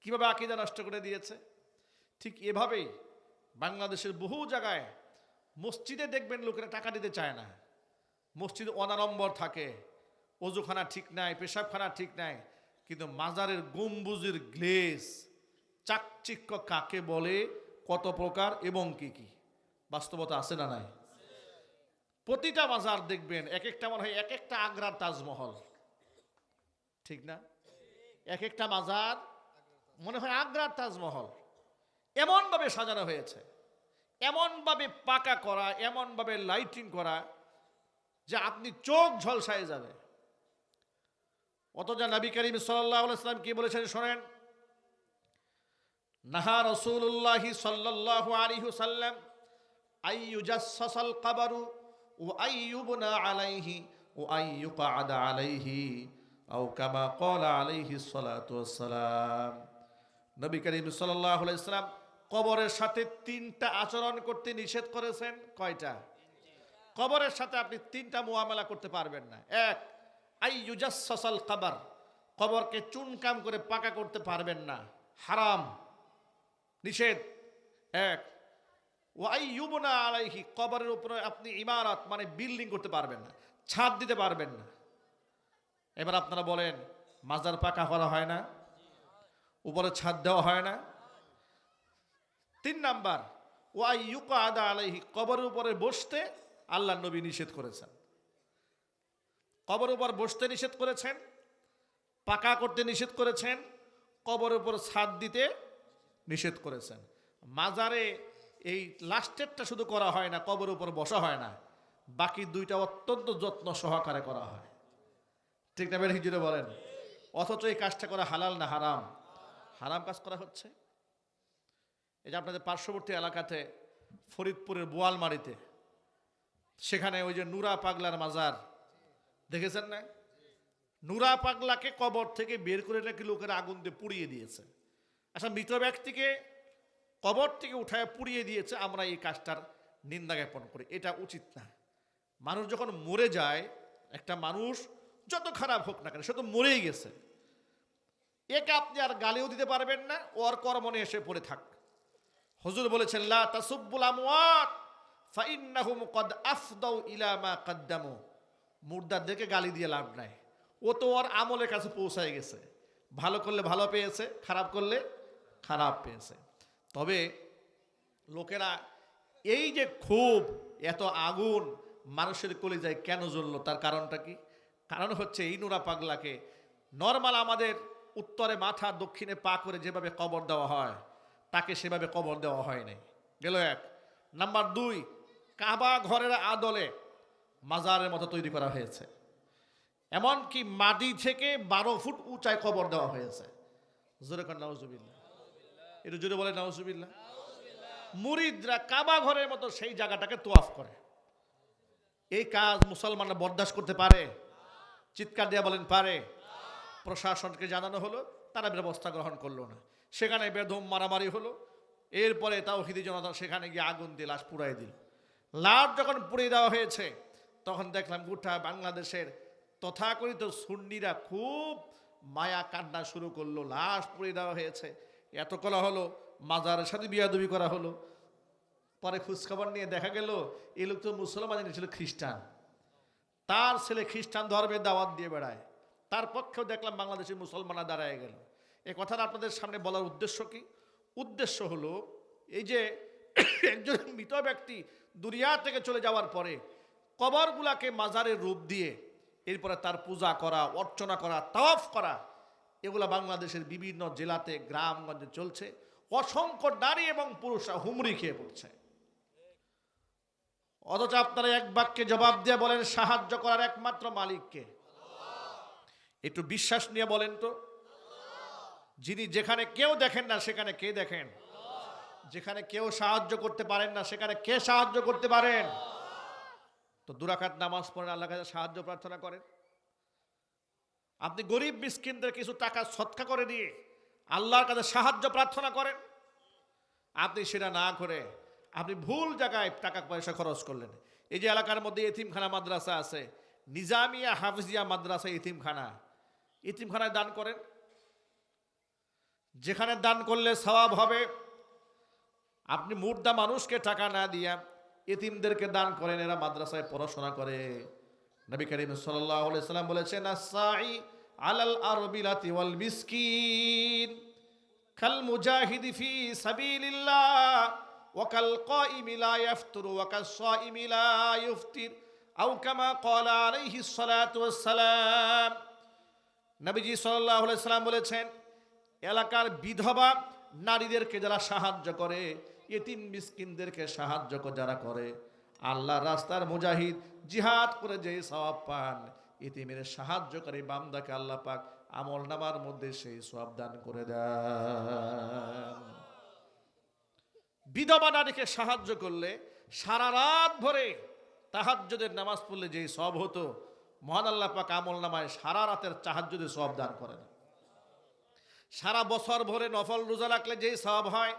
কিভাবে আকীদা নষ্ট করে দিয়েছে। ঠিক এভাবেই বাংলাদেশের বহু জায়গায় মসজিদে দেখবেন লোকেরা টাকা দিতে চায় না, মসজিদ অনাড়ম্বর থাকে, অজুখানা ঠিক নাই, পেশাবখানা ঠিক নাই, কিন্তু মাজারের গম্বুজের গ্লেজ চাকচিক্য কাকে বলে, কত প্রকার এবং কি কি বাস্তবতা আছে না নাই? প্রতিটা মাজার দেখবেন এক একটা মনে হয় এক একটা আগ্রার তাজমহল, ঠিক না? এক একটা মাজার মনে হয় আগ্রার তাজমহল, এমনভাবে সাজানো হয়েছে, এমনভাবে পাকা করা, এমনভাবে লাইটিং করা যে আপনি চোখ ঝলসায় যাবে। অথচ নবী করিম সাল্লাল্লাহু আলাইহি ওয়াসাল্লাম কি বলেছেন শোনেন, নাহা রাসূলুল্লাহি সাল্লাল্লাহু আলাইহি ওয়াসাল্লাম আইয়ুজাসসাসাল কবরু ওয়া আইয়ুবনা আলাইহি ওয়া আইয়ুকআদা আলাইহি আও কামা ক্বালা আলাইহিস সালাতু ওয়াসসালাম। নবী করিম সাল্লাল্লাহু আলাইহি ওয়াসাল্লাম কবরের সাথে তিনটা আচরণ করতে নিষেধ করেছেন। কয়টা? কবরের সাথে আপনি তিনটা মুআমালা করতে পারবেন না। এক, আইয়ুজাসসাসাল কবর, কবরকে চুনকাম করে পাকা করতে পারবেন না, হারাম, নিষেধ। এক, ওয়া আইয়ুবনা আলাইহি, কবরের উপরে আপনি ইমারত মানে বিল্ডিং করতে পারবেন না, ছাদ দিতে পারবেন না। এবার আপনারা বলেন মাজার পাকা করা হয় না, উপরে ছাদ দেওয়া হয় না? তিন নাম্বার, ওয়া আইয়ুকআদা আলাইহি, কবরের উপরে বসতে আল্লাহর নবী নিষেধ করেছেন। কবরের উপর বসতে নিষেধ করেছেন, পাকা করতে নিষেধ করেছেন, কবরের উপর ছাদ দিতে নিষেধ করেছেন। মাজারে এই লাস্টেরটা শুধু করা হয় না, কবরের উপর বসা হয় না, বাকি দুইটা অত্যন্ত যত্ন সহকারে করা হয়, ঠিক না? বের হিজুরে বলেন। অথচ এই কাজটা করা হালাল না হারাম? হারাম কাজ করা হচ্ছে। এই যে আপনাদের পার্শ্ববর্তী এলাকাতে ফরিদপুরের বোয়ালমারিতে, সেখানে ওই যে নুরা পাগলার মাজার দেখেছেন না? নুরা পাগলাকে কবর থেকে বের করে নাকি লোকেরা আগুন দিয়ে পুড়িয়ে দিয়েছে। আচ্ছা, মৃত ব্যক্তিকে কবর থেকে উঠায় পুড়িয়ে দিয়েছে, আমরা এই কাজটার নিন্দা জ্ঞাপন করি। এটা উচিত না। মানুষ যখন মরে যায়, একটা মানুষ যত খারাপ হোক না কেন, সে তো মরেই গেছে, একে আপনি আর গালিও দিতে পারবেন না, ওর কর্মনে এসে পড়ে থাক। হুজুর বলেছেন লা তাসুব্বুল আমওয়াত ফাইন্নাহুম ক্বাদ আফদাউ ইলা মা কদ্দামু, মুর্দাদেরকে গালি দিয়ে লাভ নাই, ও তো ওর আমলের কাছে পৌঁছায় গেছে, ভালো করলে ভালো পেয়েছে, খারাপ করলে খারাপ পেয়েছে। তবে লোকেরা এই যে খুব এত আগুন মানুষের কলিজায় কেন জ্বললো, তার কারণটা কি? কারণ হচ্ছে এই নুরা পাগলাকে নর্মাল আমাদের উত্তরে মাথা দক্ষিণে পা করে যেভাবে কবর দেওয়া হয়, তাকে সেভাবে কবর দেওয়া হয় নাই, গেল এক। নাম্বার দুই, কাবা ঘরের আদলে মাজারের মতো তৈরি করা হয়েছে, এমনকি মাটি থেকে 12 ফুট উঁচায় কবর দেওয়া হয়েছে। জোরে কর নাউজুবিল্লাহ, একটু জোরে বলে নাউজুবিল্লাহ। মুরিদরা কাবা ঘরের মতো সেই জায়গাটাকে তোয়াফ করে। এই কাজ মুসলমানরা বরদাস্ত করতে পারে? চিৎকার দিয়ে বলেন পারে? প্রশাসনকে জানানো হলো, তারা ব্যবস্থা গ্রহণ করলো না, সেখানে বেদম মারামারি হলো। এরপরে তাওহীদি জনতা সেখানে গিয়ে আগুন দিয়ে লাশ পুড়াই দিল। লাশ যখন পুড়িয়ে দেওয়া হয়েছে, তখন দেখলাম গোটা বাংলাদেশের তথাকথিত সুন্নিরা খুব মায়া কান্না শুরু করলো। লাশ পুড়িয়ে দেওয়া হয়েছে, এত করা হলো, মাজারের সাথে বিয়াদবি করা হলো। পরে খোঁজখবর নিয়ে দেখা গেল এই লোক তো মুসলমান ছিল, খ্রিস্টান, তার ছেলে খ্রিস্টান ধর্মের দাওয়াত দিয়ে বেড়ায়, তার পক্ষেও দেখলাম বাংলাদেশের মুসলমানরা দাঁড়ায় গেল। এই কথাটা আপনাদের সামনে বলার উদ্দেশ্য কি? উদ্দেশ্য হলো এই যে একজন মৃত ব্যক্তি দুনিয়া থেকে চলে যাওয়ার পরে কবরগুলাকে মাজারের রূপ দিয়ে এরপরে তার পূজা করা, অর্চনা করা, তাওয়াফ করা, এগুলা বাংলাদেশের বিভিন্ন জেলাতে গ্রামগঞ্জে চলছে। অসংখ্য নারী এবং পুরুষরা হুমড়ি খেয়ে পড়ছে। অথচ আপনারা এক বাক্যে জবাব দিয়ে বলেন সাহায্য করার একমাত্র মালিককে। একটু বিশ্বাস নিয়ে বলেন তো, যিনি যেখানে কেউ দেখেন না সেখানে কে দেখেন? যেখানে কেউ সাহায্য করতে পারেন না সেখানে কে সাহায্য করতে পারেন? তো দুরাকাত নামাজ পড়েন, আল্লাহর কাছে সাহায্য প্রার্থনা করেন। আপনি গরিব মিসকিনদের কিছু টাকা সৎকা করে দিয়ে আল্লাহর কাছে সাহায্য প্রার্থনা করেন। আপনি সেটা না করে আপনি ভুল জায়গায় টাকা পয়সা খরচ করলেন। এই যে এলাকার মধ্যে এতিমখানা মাদ্রাসা আছে, নিজামিয়া হাফিজিয়া মাদ্রাসা এতিমখানায় দান করেন। যেখানে দান করলে সওয়াব হবে, আপনি মুর্দা মানুষকে টাকা না দিয়া এতিমদেরকে দান করেন, এরা মাদ্রাসায় পড়াশোনা করে। নবী করিম সাল্লাল্লাহু আলাইহি সাল্লাম বলেছেন, আস-সাই আলাল আরবিলাতি ওয়াল মিসকিন কাল মুজাহিদি ফি সাবিলিল্লাহ ওয়া কাল কাইমি লা ইয়াফতুরু ওয়া কাস সাইমি লা ইফতির আও কামা ক্বালা আলাইহিস সালাতু ওয়াস সালাম। নবীজি সাল্লাল্লাহু আলাইহি সাল্লাম বলেছেন, এলাকার বিধবা নারীদেরকে যারা সাহায্য করে, এতিম মিসকিনদেরকে সাহায্য যারা করে, আল্লাহর রাস্তার মুজাহিদ জিহাদ করে যে সওয়াব পান, এতিমের সাহায্যকারী বান্দাকে আল্লাহ পাক আমলনামার মধ্যে সেই সওয়াব দান করে দেন। বিধবা নারীকে সাহায্য করলে সারা রাত ভরে তাহাজ্জুদের নামাজ পড়লে যেই সওয়াব হতো, মহান আল্লাহ পাক আমলনামায় সারা রাতের তাহাজ্জুদের সওয়াব দান করেন। সারা বছর ভরে নফল রোজা রাখলে যেই সওয়াব হয়,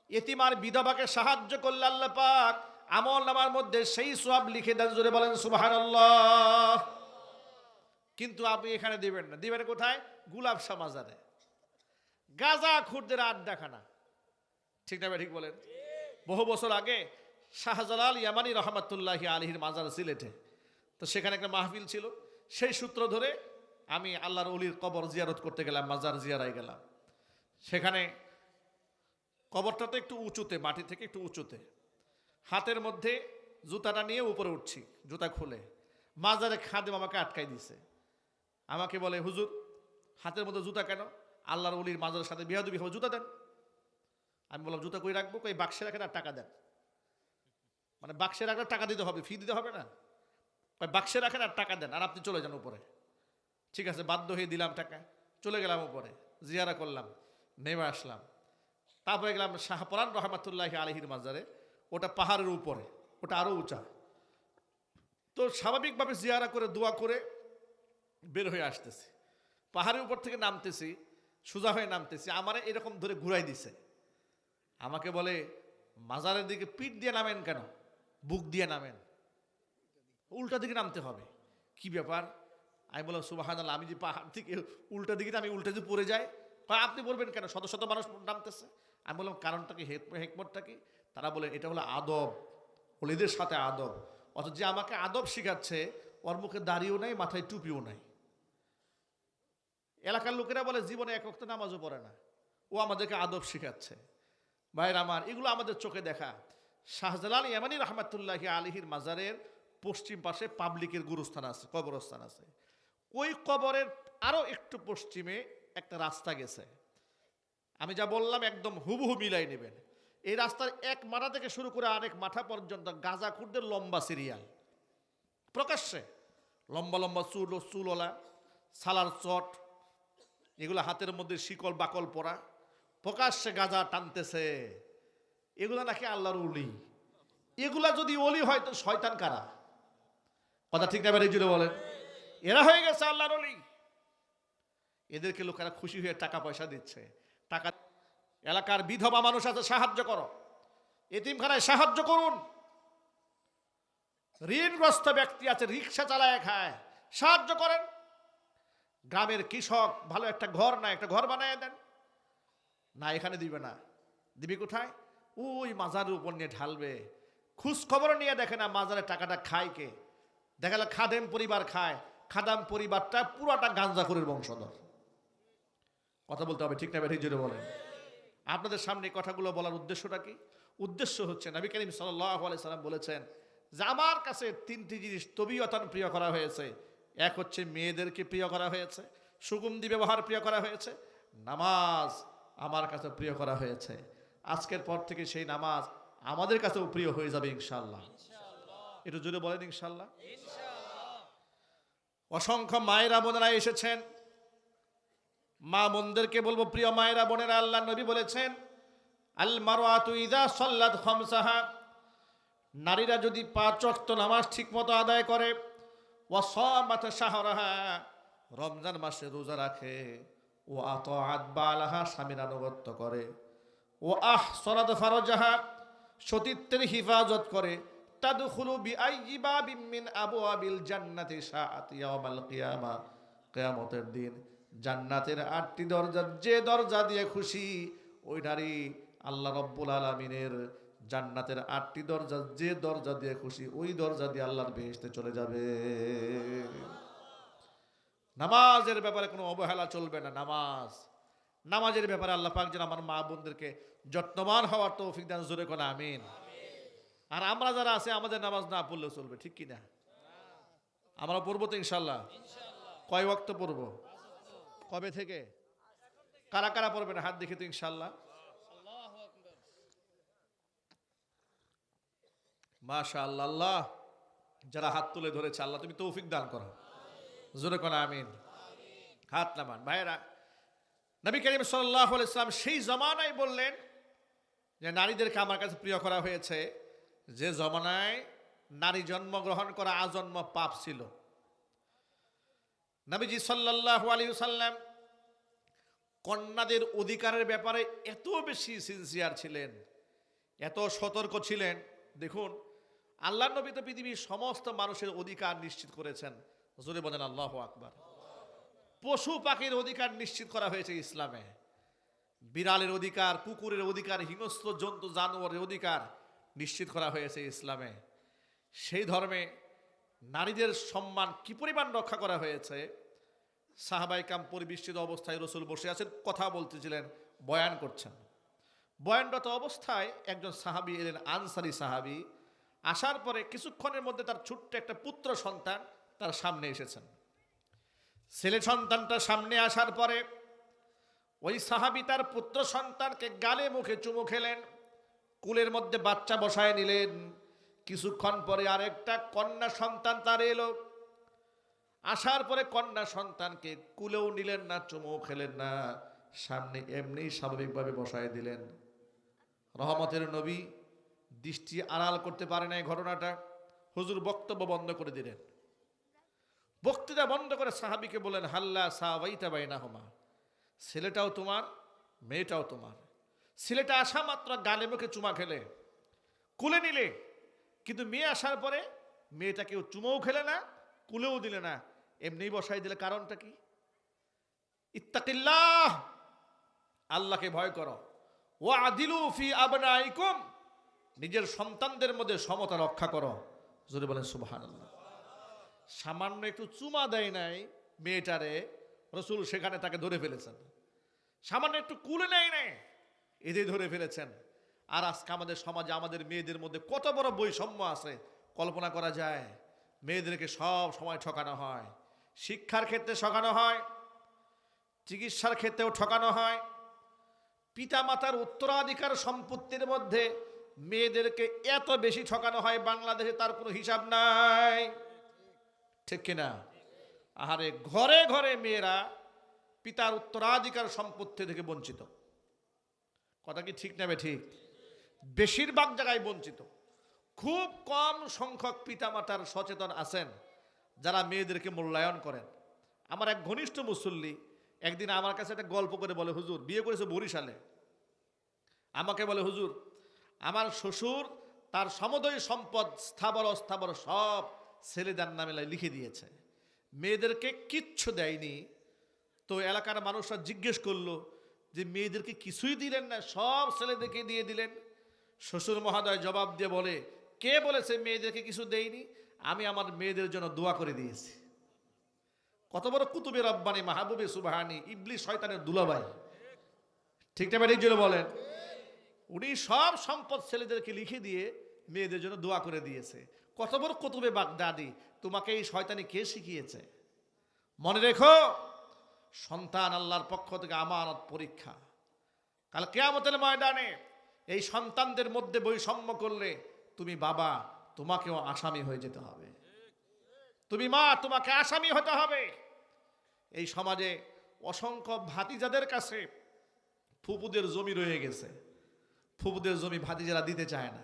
এতিম আর বিধবাকে সাহায্য করলে আল্লাহ পাক আমলনামার মধ্যে সেই সওয়াব লিখে দেন। জোরে বলেন সুবহানাল্লাহ। কিন্তু আপনি এখানে দিবেন না, দিবেন কোথায়? গুলাব শাহ মাজারে, গাজা খুরদের আড্ডাখানা। ঠিক না ঠিক বলেন? বহু বছর আগে শাহজালাল ইয়ামানি রহমাতুল্লাহি আলাইহির মাজার সিলেটে, তো সেখানে একটা মাহফিল ছিল। সেই সূত্র ধরে আমি আল্লাহর ওলির কবর জিয়ারত করতে গেলাম, মাজার জিয়ারায় গেলাম। সেখানে কবরটা তো একটু উঁচুতে, মাটি থেকে একটু উঁচুতে। হাতের মধ্যে জুতাটা নিয়ে উপরে উঠছি, জুতা খুলে মাজারে খাদেম আমাকে আটকাই দিছে। আমাকে বলে, হুজুর হাতের মধ্যে জুতা কেন? আল্লাহর ওলির মাজারের সাথে বিহাদুবি হবে, জুতা দেন। আমি বললাম, জুতা কই রাখবো? কই বাক্সে রাখেন আর টাকা দেন। মানে বাক্সে রাখলে টাকা দিতে হবে, ফি দিতে হবে না। বাক্সে রাখেন আর টাকা দেন, আর আপনি চলে যান উপরে। ঠিক আছে, বাধ্য হয়ে দিলাম টাকা, চলে গেলাম উপরে, জিয়ারা করলাম, নেমে আসলাম। তারপরে গেলাম শাহপরান রহমাতুল্লাহি আলাইহির মাজারে, ওটা পাহাড়ের উপরে, ওটা আরো উঁচা। তো স্বাভাবিকভাবে জিয়ারা করে দোয়া করে বের হয়ে আসতেছি, পাহাড়ের উপর থেকে নামতেছি, সোজা হয়ে নামতেছি, আমারে এরকম ধরে ঘুরাই দিছে। আমাকে বলে, মাজারের দিকে পিঠ দিয়ে নামেন কেন? বুক দিয়ে নামেন, উল্টা দিকে নামতে হবে। কি ব্যাপার? আমি বললাম, সুবহানাল্লাহ, আমি যে পাহাড় থেকে উল্টা দিকে আমি উল্টা যদি পড়ে যাই। আপনি বলবেন কেন? শত শত মানুষ নামতেছে। আমি বললাম, কারণটা কি, হেকমতটা কি? তারা বলে, এটা হলো আদব, ওলিদের সাথে আদব। অথচ যে আমাকে আদব শিখাচ্ছে, ওর মুখে দাড়িও নাই, মাথায় টুপিও নাই। এলাকার লোকেরা বলে জীবনে এক ওয়াক্ত নামাজও পড়ে না, ও আমাদেরকে আদব শিখাচ্ছে। ভাইর আমার, এগুলো আমাদের চোখে দেখা। শাহজালাল ইয়ামানি রহমাতুল্লাহি আলাইহির মাজারের পশ্চিম পাশে পাবলিকের গুরুস্থান আছে, কবরস্থান আছে। ওই কবরের আরো একটু পশ্চিমে একটা রাস্তা গেছে। আমি যা বললাম একদম হুবহু মিলাই নেবেন। এই রাস্তার এক মাথা থেকে শুরু করে আরেক মাথা পর্যন্ত গাঁজাখুরদের লম্বা সিরিয়াল, প্রকাশ্যে লম্বা লম্বা চুলওয়ালা, সালার চট, এগুলো হাতের মধ্যে শিকল বাকল পরা, প্রকাশ্যে গাঁজা টানতেছে। এগুলা নাকি আল্লাহর ওলি। এগুলা যদি ওলি হয় তো শয়তান কারা? কথা ঠিক না? জুড়ে বলেন, এরা হয়ে গেছে আল্লাহর ওলি। এদেরকে লোকেরা খুশি হয়ে টাকা পয়সা দিচ্ছে। টাকা, এলাকার বিধবা মানুষ আছে, সাহায্য করো। এতিমখানায় সাহায্য করুন। ঋণগ্রস্ত ব্যক্তি আছে, রিক্সা চালায় খায়, সাহায্য করেন। গ্রামের কৃষক ভালো একটা ঘর না, একটা ঘর বানায় দেন। না, এখানে দিবে না, দিবি কোথায়? ওই মাজারের উপর নিয়ে ঢালবে। খোঁজ খবর নিয়ে দেখে না মাজারে টাকাটা খায় কে। দেখা গেল খাদেম পরিবার খায়, খাদাম পরিবারটা পুরাটা গাঁজাখোরের বংশধর। কথা বলতে হবে, ঠিক না? ঠিক জোরে বলেন। আপনাদের সামনে এই কথাগুলো বলার উদ্দেশ্যটা কি? উদ্দেশ্য হচ্ছে নবী করিম সাল্লাল্লাহু আলাইহি সাল্লাম বলেছেন যে আমার কাছে তিনটি জিনিস তবিয়তান প্রিয় করা হয়েছে। এক হচ্ছে মেয়েদেরকে প্রিয় করা হয়েছে, সুগন্ধি ব্যবহার প্রিয় করা হয়েছে, নামাজ আমার কাছে প্রিয় করা হয়েছে। আজকের পর থেকে সেই নামাজ আমাদের কাছেও প্রিয় হয়ে যাবে ইনশাআল্লাহ। একটু জোরে বলেন ইনশাআল্লাহ। অসংখ্য মায়েরা বোনেরা এসেছেন, মা বোনদেরকে বলবো, প্রিয় মায়েরা বোনেরা, আল্লাহ নবী বলেছেন আল মারওয়াতু ইযা সাল্লাত খামসাহা, নারীরা যদি 5 ওয়াক্ত নামাজ ঠিকমতো আদায় করে, ওয়া সামাত শাহরাহা, রমজান মাসে রোজা রাখে, ও আতাআত বালাহা, স্বামীর আনুগত্য করে, ও আহসানাত ফারজাহা, সতীত্বের হিফাজত করে, তাদখুলু বিআইয়ি বাবিন মিন আবওয়াবিল জান্নাতি শাআত ইয়াউমাল কিয়ামা, কিয়ামতের দিন জান্নাতের 8টি দরজা, যে দরজা দিয়ে খুশি ওই নারী আল্লাহ রাব্বুল আলামিনের জান্নাতের 8টি দরজা, যে দরজা দিয়ে খুশি ওই দরজা দিয়ে আল্লাহর বেহেশতে চলে যাবে। নামাজের ব্যাপারে কোনো অবহেলা চলবে না। নামাজের ব্যাপারে আল্লাহ পাক যেন আমার মা বোনদেরকে যত্নবান হওয়ার তৌফিক দান, জোরে কোন আমিন। আর আমরা যারা আছে আমাদের নামাজ না পড়লেও চলবে, ঠিক কি না? আমরা পড়বো তো ইনশাল্লাহ। কয় ওয়াক্ত পড়বো? কবে থেকে? কারা কারা পড়বেন হাত দেখে তো ইনশাল্লাহ। মাশাআল্লাহ, আল্লাহ যারা হাত তুলে ধরেছে আল্লাহ তুমি তৌফিক দান করো, জোরে কোন আমিন। হাত নামান ভাইরা। নবী করিম সাল্লাল্লাহু আলাইহি ওয়াসাল্লাম সেই জমানায় বললেন যে নারীদেরকে আমার কাছে প্রিয় করা হয়েছে যে জমানায় নারী জন্মগ্রহণ করা আজন্ম পাপ ছিল। নবীজি সাল্লাল্লাহু আলাইহি ওয়াসাল্লাম কন্যাদের অধিকারের ব্যাপারে এত বেশি সিনসিয়ার ছিলেন, এত সতর্ক ছিলেন। দেখুন, আল্লাহ নবী তো পৃথিবীর সমস্ত মানুষের অধিকার নিশ্চিত করেছেন, জোরে বলেন আল্লাহু আকবার। পশু পাখির অধিকার নিশ্চিত করা হয়েছে ইসলামে, বিড়ালের অধিকার, কুকুরের অধিকার, হিংস্র জন্তু জানোয়ারের অধিকার নিশ্চিত করা হয়েছে ইসলামে। সেই ধর্মে নারীদের সম্মান কি পরিমাণ রক্ষা করা হয়েছে। সাহাবায়ে কেরাম পরিবেষ্টিত অবস্থায় রসুল বসে আছেন, কথা বলতেছিলেন, বয়ান করছেন। বয়ানরত অবস্থায় একজন সাহাবী এলেন, আনসারী সাহাবী। আসার পরে কিছুক্ষণের মধ্যে তার ছোট্ট একটা পুত্র সন্তান তার সামনে এসেছেন। ছেলে সন্তানটা সামনে আসার পরে ওই সাহাবী তার পুত্র সন্তানকে গালে মুখে চুমু খেলেন, কুলের মধ্যে বাচ্চা বসায় নিলেন। কিছুক্ষণ পরে আরেকটা কন্যা সন্তান তার এলো। আসার পরে কন্যা সন্তানকে কুলেও নিলেন না, চুমু খেলেন না, সামনে এমনি স্বাভাবিকভাবে বসায় দিলেন। রহমতের নবী দৃষ্টি আড়াল করতে পারে না এই ঘটনাটা। হুজুর বক্তব্য বন্ধ করে দিলেন। বক্তৃতা বন্ধ করে সাহাবীকে বলেন, হাল্লা সাওয়াইতা বাইনাহুমা, ছেলেটাও তোমার মেয়েটাও তোমার। ছেলেটা আসা মাত্র গালে মুখে চুমা খেলে, কুলে নিলে, কিন্তু মেয়ে আসার পরে মেয়েটা কেউ চুমাও খেলে না, কুলেও দিলে না, এমনি বসাই দিলে। কারণটা কি? ইত্তাকিল্লাহ, আল্লাহকে ভয় করো। ওয়া আদিলু ফি আবনাইকুম, নিজের সন্তানদের মধ্যে সমতা রক্ষা করো, জোরে বলেন সুবহানাল্লাহ। সামান্য একটু চুমা দেয় নাই মেয়েটারে, রসুল সেখানে তাকে ধরে ফেলেছেন। সামান্য একটু কুলে নেয় নাই, এদের ধরে ফেলেছেন। আর আজকে আমাদের সমাজে আমাদের মেয়েদের মধ্যে কত বড় বৈষম্য আছে কল্পনা করা যায়। মেয়েদেরকে সব সময় ঠকানো হয়, শিক্ষার ক্ষেত্রে ঠকানো হয়, চিকিৎসার ক্ষেত্রেও ঠকানো হয়, পিতামাতার উত্তরাধিকার সম্পত্তির মধ্যে মেয়েদেরকে এত বেশি ঠকানো হয় বাংলাদেশে তার কোনো হিসাব নাই, ঠিক কিনা? আহারে, ঘরে ঘরে মেয়েরা পিতার উত্তরাধিকার সম্পত্তি থেকে বঞ্চিত। কথা কি ঠিক নেবে? ঠিক। বেশিরভাগ জায়গায় বঞ্চিত। খুব কম সংখ্যক পিতামাতার সচেতন আছেন যারা মেয়েদেরকে মূল্যায়ন করেন। আমার এক ঘনিষ্ঠ মুসল্লি একদিন আমার কাছে একটা গল্প করে বলে, হুজুর বিয়ে করেছে বরিশালে। আমাকে বলে, হুজুর আমার শ্বশুর তার সমুদয় সম্পদ স্থাবর অস্থাবর সব ছেলেদের নামে লিখে দিয়েছে, মেয়েদেরকে কিচ্ছু দেয়নি। তো এলাকার মানুষরা জিজ্ঞেস করলো যে মেয়েদেরকে কিছুই দিলেন না, সব ছেলেদেরকে দিয়ে দিলেন। শ্বশুর মহোদয় জবাব দিয়ে বলে, কে বলেছে মেয়েদেরকে কিছু দেয়নি? আমি আমার মেয়েদের জন্য দোয়া করে দিয়েছি। কত বড় কুতুবে রব্বানি, মাহবুবে সুবহানি, ইবলিস শয়তানের দুলাভাই, ঠিক না ঠিক জন্য বলেন। উনি সব সম্পদ ছেলেদেরকে লিখে দিয়ে মেয়েদের জন্য দোয়া করে দিয়েছে। কত বড় কুতুবে বাগদাদি, তোমাকে এই শয়তানি কে শিখিয়েছে? মনে রেখো, সন্তান আল্লাহর পক্ষ থেকে আমানত পরীক্ষা। কাল কিয়ামতের ময়দানে এই সন্তানদের মধ্যে বৈষম্য করলে তুমি বাবা, তোমাকেও আসামি হয়ে যেতে হবে। তুমি মা, তোমাকে আসামি হতে হবে। এই সমাজে অসংখ্য ভাতিজাদের কাছে ফুপুদের জমি রয়ে গেছে। ফুপুদের জমি ভাতিজারা দিতে চায় না,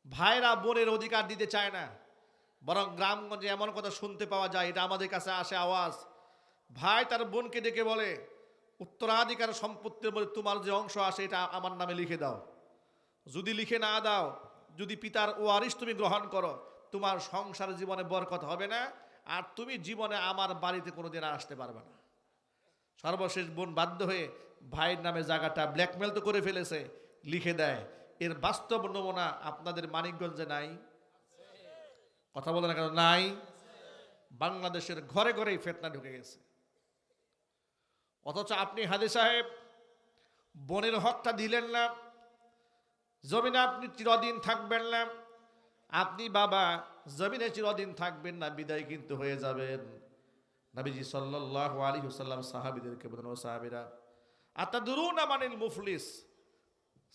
ভাইরা বোনের অধিকার দিতে চায় না। বরং গ্রামগঞ্জে এমন কথা শুনতে পাওয়া যায়, এটা আমাদের কাছে আসে আওয়াজ, ভাই তার বোনকে ডেকে বলে, উত্তরাধিকার সম্পত্তির মধ্যে তোমার যে অংশ আসে এটা আমার নামে লিখে দাও। যদি লিখে না দাও, যদি পিতার ওয়ারিশ তুমি গ্রহণ করো, তোমার সংসার জীবনে বরকত হবে না, আর তুমি জীবনে আমার বাড়িতে কোনোদিন আসতে পারবে না। সর্বশেষ বোন বাধ্য হয়ে ভাইয়ের নামে জায়গাটা ব্ল্যাকমেল তো করে ফেলেছে, লিখে দেয়। এর বাস্তব নমুনা আপনাদের মানিকগঞ্জে নাই? কথা বলে না কেন? নাই। বাংলাদেশের ঘরে ঘরেই ফিতনা ঢুকে গেছে। অথচ আপনি হাদি সাহেব বোনের হকটা দিলেন না, জমিনে আপনি চিরদিন থাকবেন না। আপনি বাবা জমিনে চিরদিন থাকবেন না, বিদায় কিন্তু হয়ে যাবেন। নবীজি সাল্লাল্লাহু আলাইহি ওয়াসাল্লাম সাহাবীদেরকে বলেন, ও সাহাবীরা, আতাদরুনা মানিল মুফলিস।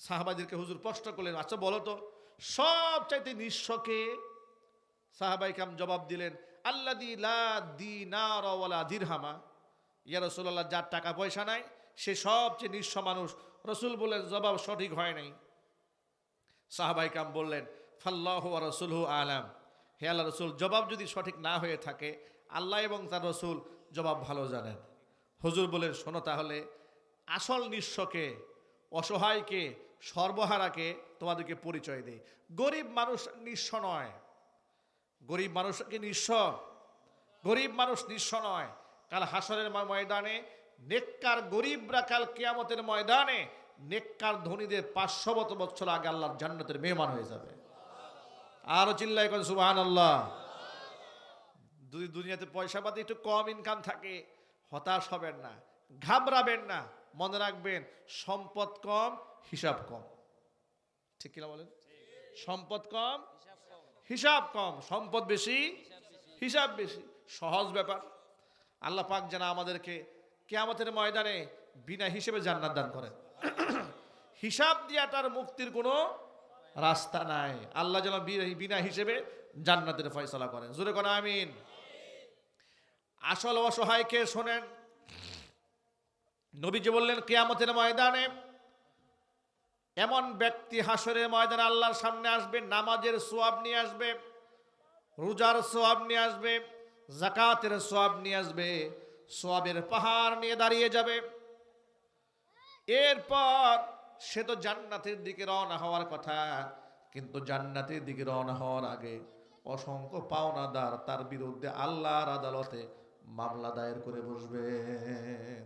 সাহাবাদেরকে হুজুর প্রশ্ন করলেন, আচ্ছা বলো তো সবচাইতে নিঃস্বকে? সাহাবায়ে কেরাম জবাব দিলেন, আল্লাযী লা দিনার ওয়ালা দিরহামা। ইয়া রাসূলুল্লাহ, যার টাকা পয়সা নাই সে সবচেয়ে নিঃস্ব মানুষ। রাসূল বললেন, জবাব সঠিক হয় নাই। সাহাবায়ে কেরাম বললেন, ফাল্লাহু ওয়া রাসূলুহু আলাম। হে আল্লাহ রাসূল, জবাব যদি সঠিক না হয়ে থাকে, আল্লাহ এবং তার রাসূল জবাব ভালো জানেন। হুজুর বলেন, শোনো তাহলে, আসল নিঃস্বকে, অসহায়কে, সর্বহারাকে তোমাদেরকে পরিচয় দেয়। গরিব মানুষ নিঃস্ব নয়। গরিব মানুষকে নিঃস্ব, গরিব মানুষ নিঃস্ব নয়। কাল হাসরের ময়দানে নেককার গরিবরা কাল কিয়ামতের ময়দানে নেককার ধনীদের 500 বছর আগে আল্লাহর জান্নাতের মেহমান হয়ে যাবে। আরো চিল্লায় কোন সুবহানাল্লাহ। যদি দুনিয়াতে পয়সা পাতি একটু কম ইনকাম থাকে, হতাশ হবেন না, ঘাবড়াবেন না। মনে রাখবেন, সম্পদ কম, হিসাব কম। ঠিক কিনা বলেন? সম্পদ কম, হিসাব কম। সম্পদ বেশি, হিসাব বেশি। সহজ ব্যাপার। আল্লাহ পাক যেন আমাদেরকে কিয়ামতের ময়দানে বিনা হিসেবে জান্নাত দান করেন। হিসাব দিয়া তার মুক্তির কোনো রাস্তা নাই। আল্লাহ যেন বিনা হিসেবে জান্নাতের ফয়সালা করেন। জোরে কোন আমিন। আসল অসহায়কে শোনেন, নবীজি বললেন, কিয়ামতের ময়দানে এমন ব্যক্তি হাসরের ময়দানে আল্লাহর সামনে আসবে, নামাজের সওয়াব নিয়ে আসবে, রোজার সওয়াব নিয়ে আসবে, যাকাতের সওয়াব নিয়ে আসবে, সওয়াবের পাহাড় নিয়ে দাঁড়িয়ে যাবে। এরপর সে তো জান্নাতের দিকে রওনা হওয়ার কথা, কিন্তু জান্নাতের দিকে রওনা হওয়ার আগে অসংখ্য পাওনাদার তার বিরুদ্ধে আল্লাহর আদালতে মামলা দায়ের করে বসবেন।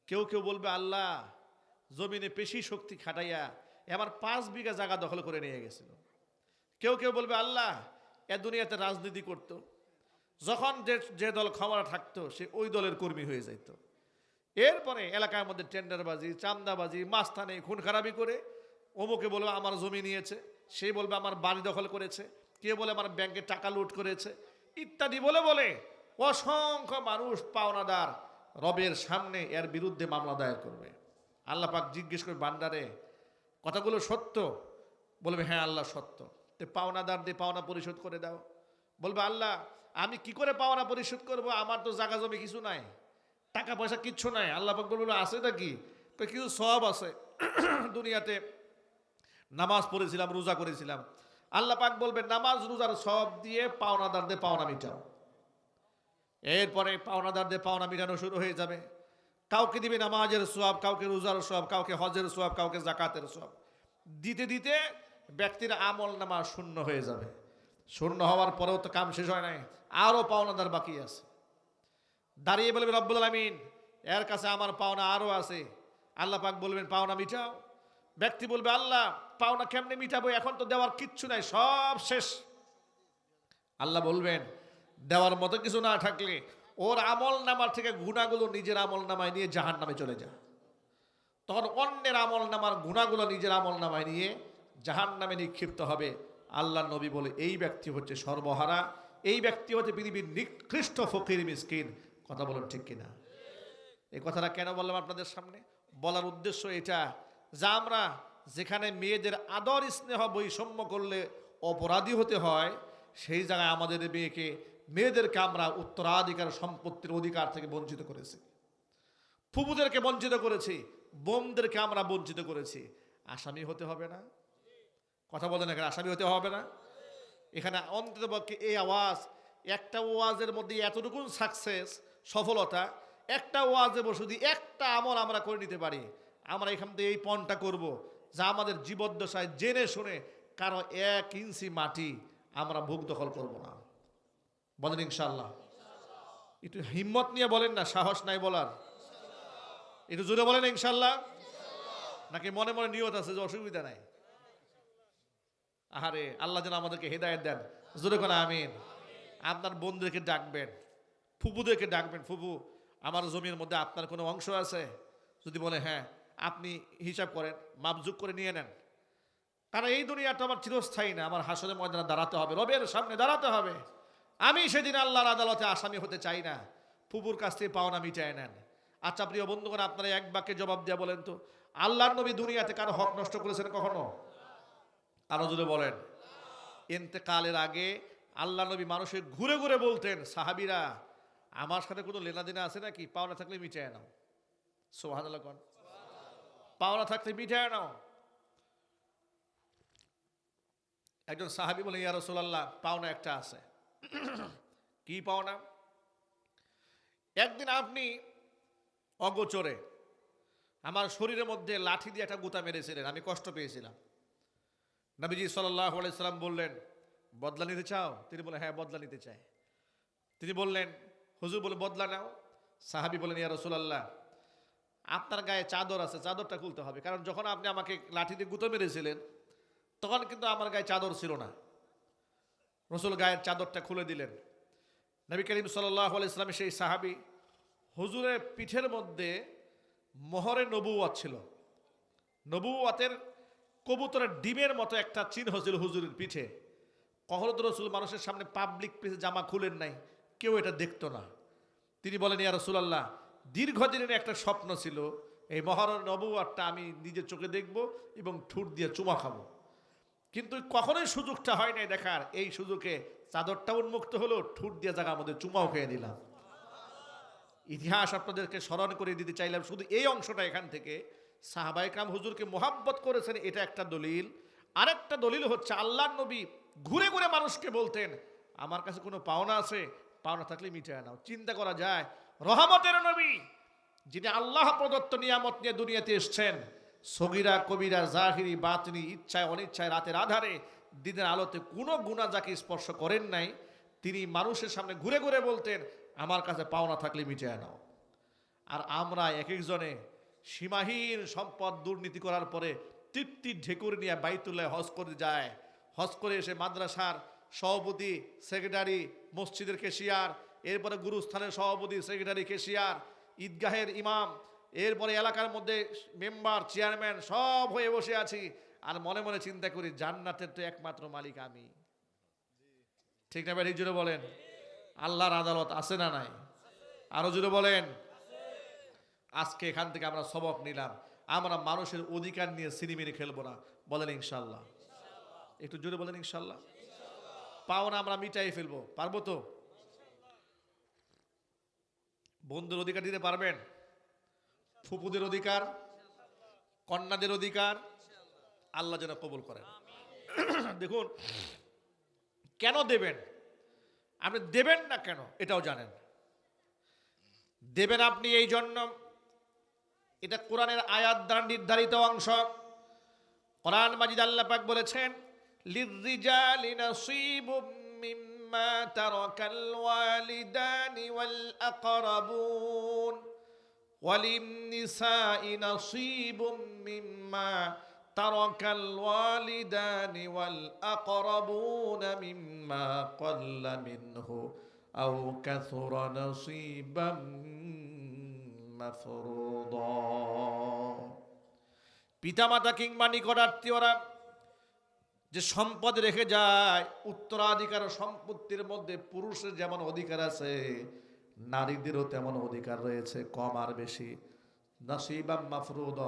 কেউ কেউ বলবে, আল্লাহ জমিনে পেশি শক্তি খাটাইয়া এবার 5 বিঘা জায়গা দখল করে নিয়ে গেছিল। কেউ কেউ বলবে, আল্লাহ এ দুনিয়াতে রাজনীতি করত, যখন যে দল ক্ষমতা থাকতো সে ওই দলের কর্মী হয়ে যাইত। এরপরে এলাকার মধ্যে টেন্ডারবাজি, চান্দাবাজি, মাস্তানি, খুন খারাপি করে অমুকে বলবে আমার জমি নিয়েছে, সে বলবে আমার বাড়ি দখল করেছে, কে বলে আমার ব্যাংকে টাকা লুট করেছে, ইত্যাদি বলে বলে অসংখ্য মানুষ পাওনাদার রবের সামনে এর বিরুদ্ধে মামলা দায়ের করবে। আল্লাহ পাক জিজ্ঞেস করবে, বান্দারে কথাগুলো সত্য? বলবে, হ্যাঁ আল্লাহ সত্য। তো পাওনাদার দিয়ে পাওনা পরিশোধ করে দাও। বলবে, আল্লাহ আমি কি করে পাওনা পরিশোধ করব? আমার তো জায়গা জমি কিছু নাই, টাকা পয়সা কিচ্ছু নাই। আল্লাহ পাক বলবে, আছে নাকি? কিছু সওয়াব আছে, দুনিয়াতে নামাজ পড়েছিলাম, রোজা করেছিলাম। আল্লাহ পাক বলবে, নামাজ রোজার সওয়াব দিয়ে পাওনাদারদের পাওনা মিটাও। এরপরে পাওনাদারদের পাওনা মিটানো শুরু হয়ে যাবে। কাউকে দিবে নামাজের সওয়াব, কাউকে রোজার সওয়াব, কাউকে হজের সওয়াব, কাউকে যাকাতের সওয়াব। দিতে দিতে ব্যক্তির আমল নামা শূন্য হয়ে যাবে। শূন্য হওয়ার পরেও তো কাম শেষ হয় নাই, আরো পাওনাদার বাকি আছে। দাঁড়িয়ে বলবে, রব্বুল আলামিন এর কাছে আমার পাওনা আরো আছে। আল্লাহ পাক বলবেন, পাওনা মিটাও। ব্যক্তি বলবে, আল্লাহ পাওনা কেমনে মিটাবো? এখন তো দেওয়ার কিচ্ছু নাই, সব শেষ। আল্লাহ বলবেন, দেওয়ার মতো কিছু না থাকলে ওর আমল নামার থেকে গুনাহগুলো নিজের আমল নামায় নিয়ে জাহান্নামে চলে যা। তখন অন্যের আমল নামার গুণাগুলো নিজের আমল নামায় নিয়ে জাহান্নামে নিক্ষিপ্ত হবে। আল্লাহ নবী বলে এই ব্যক্তি হচ্ছে সর্বহারা, এই ব্যক্তি হচ্ছে পৃথিবীর নিকৃষ্ট ফকির মিসকিন। কথা বলেন ঠিক কিনা? এই কথাটা কেন বললাম আপনাদের সামনে? বলার উদ্দেশ্য এটা, যা আমরা যেখানে মেয়েদের আদর স্নেহ বৈষম্য করলে অপরাধী হতে হয়, সেই জায়গায় আমাদের মেয়েদেরকে আমরা উত্তরাধিকার সম্পত্তির অধিকার থেকে বঞ্চিত করেছি, ফুপুদেরকে বঞ্চিত করেছি, বোমদেরকে আমরা বঞ্চিত করেছি। আসামি হতে হবে না? কথা বলেন, এখানে আসামি হতে হবে না? এখানে অন্ততপক্ষে এই আওয়াজ, একটা ওয়াজের মধ্যে এতটুকু সাকসেস, সফলতা, একটা ওয়াজে বসে যদি একটা আমল আমরা করে নিতে পারি, আমরা এখান থেকে এই পণটা করব, যা আমাদের জীবদ্দশায় জেনে শুনে কারো 1 ইঞ্চি মাটি আমরা ভোগ দখল করব না। বলেন ইনশাল্লাহ। একটু হিম্মত নিয়ে বলেন না, সাহস নাই বলার? একটু জোরে বলেন ইনশাল্লাহ। নাকি মনে মনে নিয়ত আছে যে অসুবিধা নাই? আহারে, আল্লাহ যেন আমাদেরকে হেদায়েত দেন। জোরে করে আমিন। আপনার বন্ধুদেরকে ডাকবেন, ফুপুদেরকে ডাকবেন, ফুপু আমার জমির মধ্যে আপনার কোনো অংশ আছে? যদি বলে হ্যাঁ, আপনি হিসাব করেন, মাপজুক করে নিয়ে নেন। কারণ এই দুনিয়াটা আমার চিরস্থায়ী না, আমার হাসরের ময়দানে দাঁড়াতে হবে, রবের সামনে দাঁড়াতে হবে। আমি সেদিন আল্লাহর আদালতে আসামি হতে চাই না। ফুপুর কাছ থেকে পাওনা মিটায় নেন। আচ্ছা প্রিয় বন্ধুগণ, আপনারা এক বাক্যে জবাব দিয়ে বলেন তো, আল্লাহর নবী দুনিয়াতে কারো হক নষ্ট করেছেন কখনো? আরো জোরে বলেন। ইন্তেকালের আগে আল্লাহ নবী মানুষের ঘুরে ঘুরে বলতেন, সাহাবীরা আমার সাথে কোনো লেনাদেনা আছে নাকি? পাওনা থাকলে মিটায় নাও। সুবহানাল্লাহ কোন? পাওনা থাকলে মিটায় নাও। একজন সাহাবী বলেন, ইয়া রাসূলুল্লাহ, পাওনা একটা আছে। কি পাওনা? একদিন আপনি অগোচরে আমার শরীরের মধ্যে লাঠি দিয়ে একটা গুতা মেরেছিলেন, আমি কষ্ট পেয়েছিলাম। নবীজি সাল্লাল্লাহু আলাইহি সাল্লাম বললেন, বদলা নিতে চাও? তিনি বলেন, হ্যাঁ বদলা নিতে চাই। তিনি বললেন, হুজুর বলে বদলা নাও। সাহাবী বলেন, ইয়া রাসূলুল্লাহ, আপনার গায়ে চাদর আছে, চাদরটা খুলতে হবে, কারণ যখন আপনি আমাকে লাঠি দিয়ে গুঁতো মেরেছিলেন তখন কিন্তু আমার গায়ে চাদর ছিল না। রাসূল গায়ের চাদরটা খুলে দিলেন। নবী করিম সাল্লাল্লাহু আলাইহি সাল্লামের সেই সাহাবী, হুজুরের পিঠের মধ্যে মোহরে নবুওয়াত ছিল। নবুওয়াতের কবুতরের ডিমের মতো একটা চিহ্ন ছিল হুজুরের পিঠে। কখনো তো রাসূল মানুষের সামনে পাবলিক প্লেসে জামা খুলেন নাই, কেউ এটা দেখতো না। তিনি বলেন, ইয়া রাসূলুল্লাহ, দীর্ঘদিনের একটা স্বপ্ন ছিল, এই মোহরের নবুওয়াতটা আমি নিজের চোখে দেখব এবং ঠোঁট দিয়ে চুমা খাবো, কিন্তু কখনোই সুযোগটা হয় নাই দেখার। এই সুযোগে চাদরটা উন্মুক্ত হলো, ঠোঁট দিয়ে জায়গা আমাদের চুমাও খেয়ে দিলাম। ইতিহাস আপনাদেরকে স্মরণ করে দিতে চাইলাম শুধু এই অংশটা এখান থেকে। সাহাবায়ে কেরাম হুজুরকে মোহাব্বত করেছেন, এটা একটা দলিল। আরেকটা দলিল হচ্ছে আল্লাহর নবী ঘুরে ঘুরে মানুষকে বলতেন, আমার কাছে কোনো পাওনা আছে, পাওনা থাকলে মিটিয়ে নাও। চিন্তা করা যায়, রহমতের নবী, যিনি আল্লাহ প্রদত্ত নিয়ামত নিয়ে দুনিয়াতে এসছেন, সগীরা কবিরা জাহিরি বাতিনি, ইচ্ছায় অনিচ্ছায়, রাতের আধারে দিনের আলোতে কোনো গুনাহ যাকে স্পর্শ করেন নাই, তিনি মানুষের সামনে ঘুরে ঘুরে বলতেন, আমার কাছে পাওনা থাকলে মিটিয়ে নাও। আর আমরা এক একজনে সীমাহীন সম্পদ দুর্নীতি করার পরে তৃপ্তির ঢেকুর নিয়ে বাইতুল্লাহ হজ করে যায়। হজ করে এসে মাদ্রাসার সভাপতি, সেক্রেটারি, মসজিদের কেশিয়ার, এরপরে গুরুস্থানের সভাপতি, সেক্রেটারি, কেশিয়ার, ঈদগাহের ইমাম, এরপরে এলাকার মধ্যে মেম্বার, চেয়ারম্যান সব হয়ে বসে আছি, আর মনে মনে চিন্তা করি জান্নাতের তো একমাত্র মালিক আমি। ঠিক না ভাই? জুড়ে বলেন, আল্লাহর আদালত আছে না নাই? আরো জুড়ে বলেন। আজকে এখান থেকে আমরা সবক নিলাম, আমরা মানুষের অধিকার নিয়ে সিনেমিনি খেলবো না। বলেন ইনশাল্লাহ। একটু জোরে বলেন ইনশাল্লাহ। পাওনা আমরা মিটাই ফেলবো, পারবো তো? বন্ধুর অধিকার দিতে পারবেন? ফুপুদের অধিকার, কন্যাদের অধিকার, আল্লাহ যেন কবুল করেন। দেখুন, কেন দেবেন? আপনি দেবেন না কেন এটাও জানেন। দেবেন আপনি এই জন্য, এটা কোরআনের আয়াত দ্বারা নির্ধারিত অংশ। কোরআন মাজিদ আল্লাহ পাক বলেছেন, লিররিজালি নাসীবুম মিম্মা তারাকাল ওয়ালিদানি ওয়াল আকরাবুন ওয়ালিন-নিসাই নাসীবুম মিম্মা তারাকাল ওয়ালিদানি ওয়াল আকরাবুন মিম্মা ক্বাল্লা মিনহু আও কাসুরা নাসীবাম মাফরুদা। পিতামাতা কিংবা নিকটাত্মীয়রা যে সম্পদ রেখে যায়, উত্তরাধিকার সম্পত্তির মধ্যে পুরুষের যেমন অধিকার আছে, নারীদেরও তেমন অধিকার রয়েছে, কম আর বেশি। নাসিবাম মাফরুদ,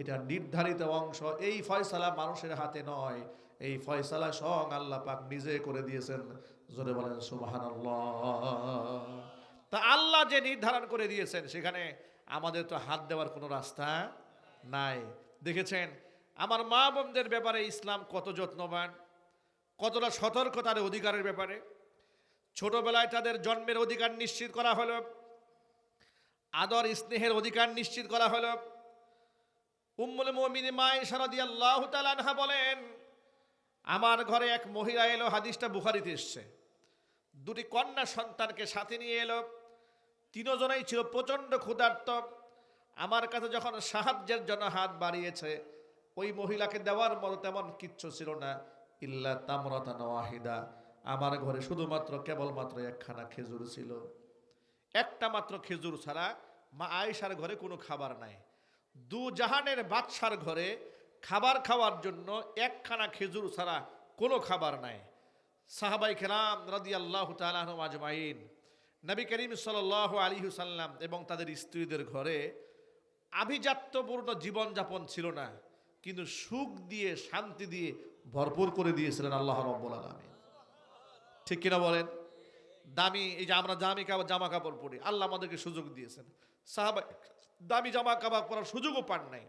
এটা নির্ধারিত অংশ। এই ফয়সালা মানুষের হাতে নয়, এই ফয়সালা স্বয়ং আল্লাহ পাক নিজে করে দিয়েছেন। জোরে বলেন সুবহানাল্লাহ। তা আল্লাহ যে নির্ধারণ করে দিয়েছেন, সেখানে আমাদের তো হাত দেওয়ার কোনো রাস্তা নাই। দেখেছেন আমার মা বোনদের ব্যাপারে ইসলাম কত যত্নবান, কতটা সতর্ক তাদের অধিকারের ব্যাপারে। ছোটবেলায় তাদের জন্মের অধিকার নিশ্চিত করা হলো, আদর স্নেহের অধিকার নিশ্চিত করা হলো। উম্মুল মুমিনিন মা আয়েশা রাদিয়াল্লাহু তাআলা আনহা বলেন, আমার ঘরে এক মহিলা এলো, হাদিসটা বুখারীতে এসেছে। দুটি কন্যা সন্তানকে সাথে নিয়ে এলো, তিনজনেই ছিল প্রচণ্ড ক্ষুধার্ত। আমার কাছে যখন সাহায্যের জন্য হাত বাড়িয়েছে, ওই মহিলাকে দেওয়ার মতো তেমন কিচ্ছু ছিল না, ইল্লা তামরাতান ওয়াহিদা। আমার ঘরে শুধুমাত্র কেবলমাত্র একখানা খেজুর ছিল। একটা মাত্র খেজুর ছাড়া মা আয়েশার ঘরে কোনো খাবার নাই। দু জাহানের বাদশার ঘরে খাবার খাওয়ার জন্য একখানা খেজুর ছাড়া কোনো খাবার নাই। সাহাবাই কেরাম রাদিয়াল্লাহু তাআলা আনহুম আজমাইন, নবী করিম সাল্লাল্লাহু আলাইহি ওয়াসাল্লাম এবং তাদের স্ত্রীদের ঘরে আভিজাত্যপূর্ণ জীবনযাপন ছিল না, কিন্তু সুখ দিয়ে শান্তি দিয়ে ভরপুর করে দিয়েছিলেন আল্লাহ রাব্বুল আলামিন। ঠিক কিনা বলেন? দামি, এই যে আমরা জামা কাপড় পরি, আল্লাহ আমাদেরকে সুযোগ দিয়েছেন। সাহাবা দামি জামা কাপড় পরার সুযোগও পান নাই,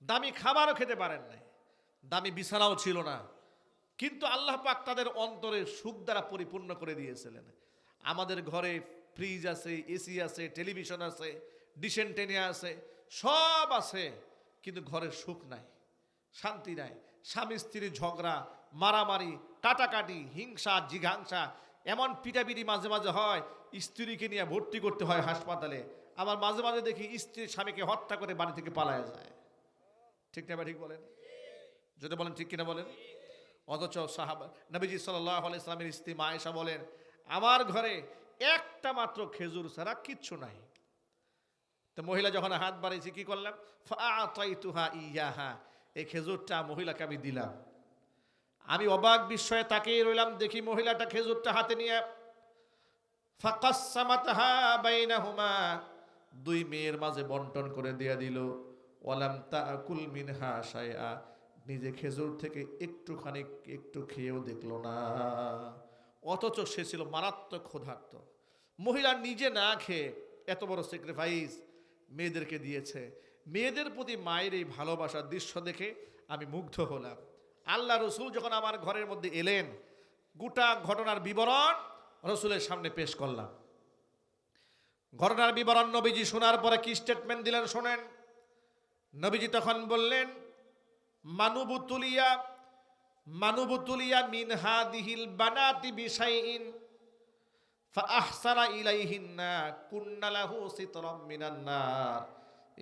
দামি খাবারও খেতে পারেন নাই, দামি বিছানাও ছিল না, কিন্তু আল্লাহ পাক তাদের অন্তরে সুখ দ্বারা পরিপূর্ণ করে দিয়েছিলেন। আমাদের ঘরে ফ্রিজ আছে, এসি আছে, টেলিভিশন আছে, ডিশ অ্যান্টেনা আছে, সব আছে, কিন্তু ঘরে সুখ নাই, শান্তি নাই। স্বামী স্ত্রীর ঝগড়া, মারামারি, কাটাকাটি, হিংসা, জিঘাংসা, এমন পিটাপিটি মাঝে মাঝে হয়, স্ত্রীকে নিয়ে ভর্তি করতে হয় হাসপাতালে। আবার মাঝে মাঝে দেখি স্ত্রী স্বামীকে হত্যা করে বাড়ি থেকে পালায়া যায়। ঠিক না? ঠিক বলেন, যদি বলেন ঠিক কিনা বলেন। অথচ সাহাবা নবীজি সাল্লাল্লাহু আলাইহি সাল্লামের স্ত্রী মা আয়েশা বলেন, আমার ঘরে একটা মাত্র খেজুর ছাড়া কিচ্ছু নাই। তো মহিলা যখন হাত বাড়িয়েছে, কি করলাম? ফাআতাইতুহা ইয়াহা, এই খেজুরটা মহিলাকে আমি দিলাম। আমি অবাক বিস্ময়ে তাকিয়ে রইলাম, দেখি মহিলাটা খেজুরটা হাতে নিয়ে ফাকাসসামাতহা বাইনাহুমা, দুই মেয়ের মাঝে বন্টন করে দিয়ে দিল। ওয়ালাম তাকুল মিনহা শাইআ, নিজে খেজুর থেকে একটু খেয়েও দেখলো না। অথচ সে ছিল মারাত্মক ক্ষুধার্ত। মহিলা নিজে না খেয়ে এত বড় স্যাক্রিফাইস মেয়েদেরকে দিয়েছে। মেয়েদের প্রতি মায়ের এই ভালোবাসার দৃশ্য দেখে আমি মুগ্ধ হলাম। আল্লাহ রসুল যখন আমার ঘরের মধ্যে এলেন, গোটা ঘটনার বিবরণ রসুলের সামনে পেশ করলাম। ঘটনার বিবরণ নবীজি শোনার পরে কি স্টেটমেন্ট দিলেন শোনেন। নবীজি তখন বললেন, মানুবুতুলিয়া মিন হাদিহিল বানাতি বিশাইইন ফাআহসানা ইলাইহিন্না কুন্না লাহু সিতরাম মিনান নার।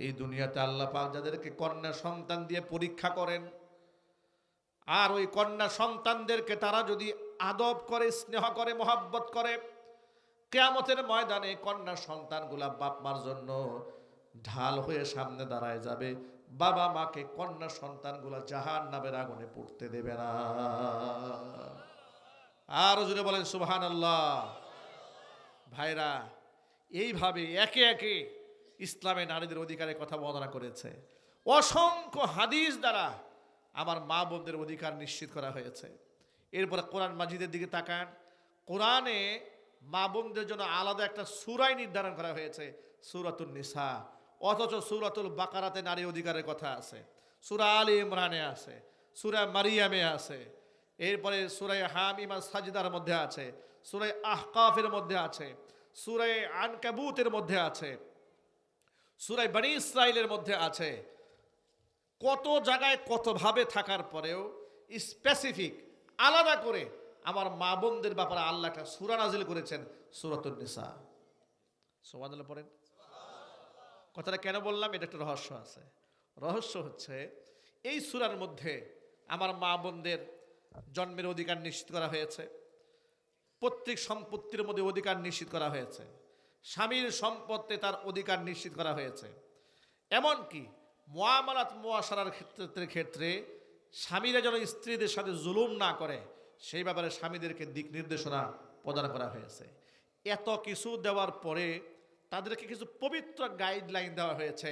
এই দুনিয়াতে আল্লাহ পাক যাদেরকে কন্যা সন্তান দিয়ে পরীক্ষা করেন, আর ওই কন্যা সন্তানদেরকে তারা যদি আদব করে, স্নেহ করে, মহব্বত করে, কিয়ামতের ময়দানে কন্যা সন্তানগুলা বাপ মার জন্য ঢাল হয়ে সামনে দাঁড়ায় যাবে। বাবা মাকে কন্যা সন্তানগুলা জাহান্নামের আগুনে পড়তে দেবে না। আর জুড়ে বলেন সুবহানাল্লাহ। ভাইরা, এইভাবে একে একে ইসলামে নারীদের অধিকারের কথা বর্ণনা করেছে। অসংখ্য হাদিস দ্বারা আমার মা বোনদের অধিকার নিশ্চিত করা হয়েছে। এরপরে কোরআন মাজিদের দিকে তাকান, কোরআনে মা বোনদের জন্য আলাদা একটা সূরা নির্ধারণ করা হয়েছে, সূরাতুন নিসা। অথচ সূরাতুল বাকারাতে নারী অধিকারের কথা আছে, সূরা আলে ইমরানে আছে, সূরা মারিয়ামে আছে, এরপরে সূরা হামিম সাজদার মধ্যে আছে, সূরা আহকাফের মধ্যে আছে, সূরা আনকাবুতের মধ্যে আছে, সূরা বনী ইসরাইলের মধ্যে আছে। কত জায়গায় কতভাবে থাকার পরেও স্পেসিফিক আলাদা করে আমার মা বোনদের ব্যাপারে আল্লাহ একটা সূরা নাজিল করেছেন, সূরাতুন নিসা। সুবহানাল্লাহ পড়েন। কথাটা কেন বললাম? এটা একটা রহস্য আছে। রহস্য হচ্ছে, এই সূরার মধ্যে আমার মা বোনদের জন্মের অধিকার নিশ্চিত করা হয়েছে, প্রত্যেক সম্পত্তির মধ্যে অধিকার নিশ্চিত করা হয়েছে, স্বামীর সম্পত্তি তার অধিকার নিশ্চিত করা হয়েছে, এমনকি মুআমালাত মুআশারার ক্ষেত্রে স্বামীরা যেন স্ত্রীদের সাথে জুলুম না করে সেই ব্যাপারে স্বামীদেরকে দিক নির্দেশনা প্রদান করা হয়েছে। এত কিছু দেওয়ার পরে তাদেরকে কিছু পবিত্র গাইডলাইন দেওয়া হয়েছে,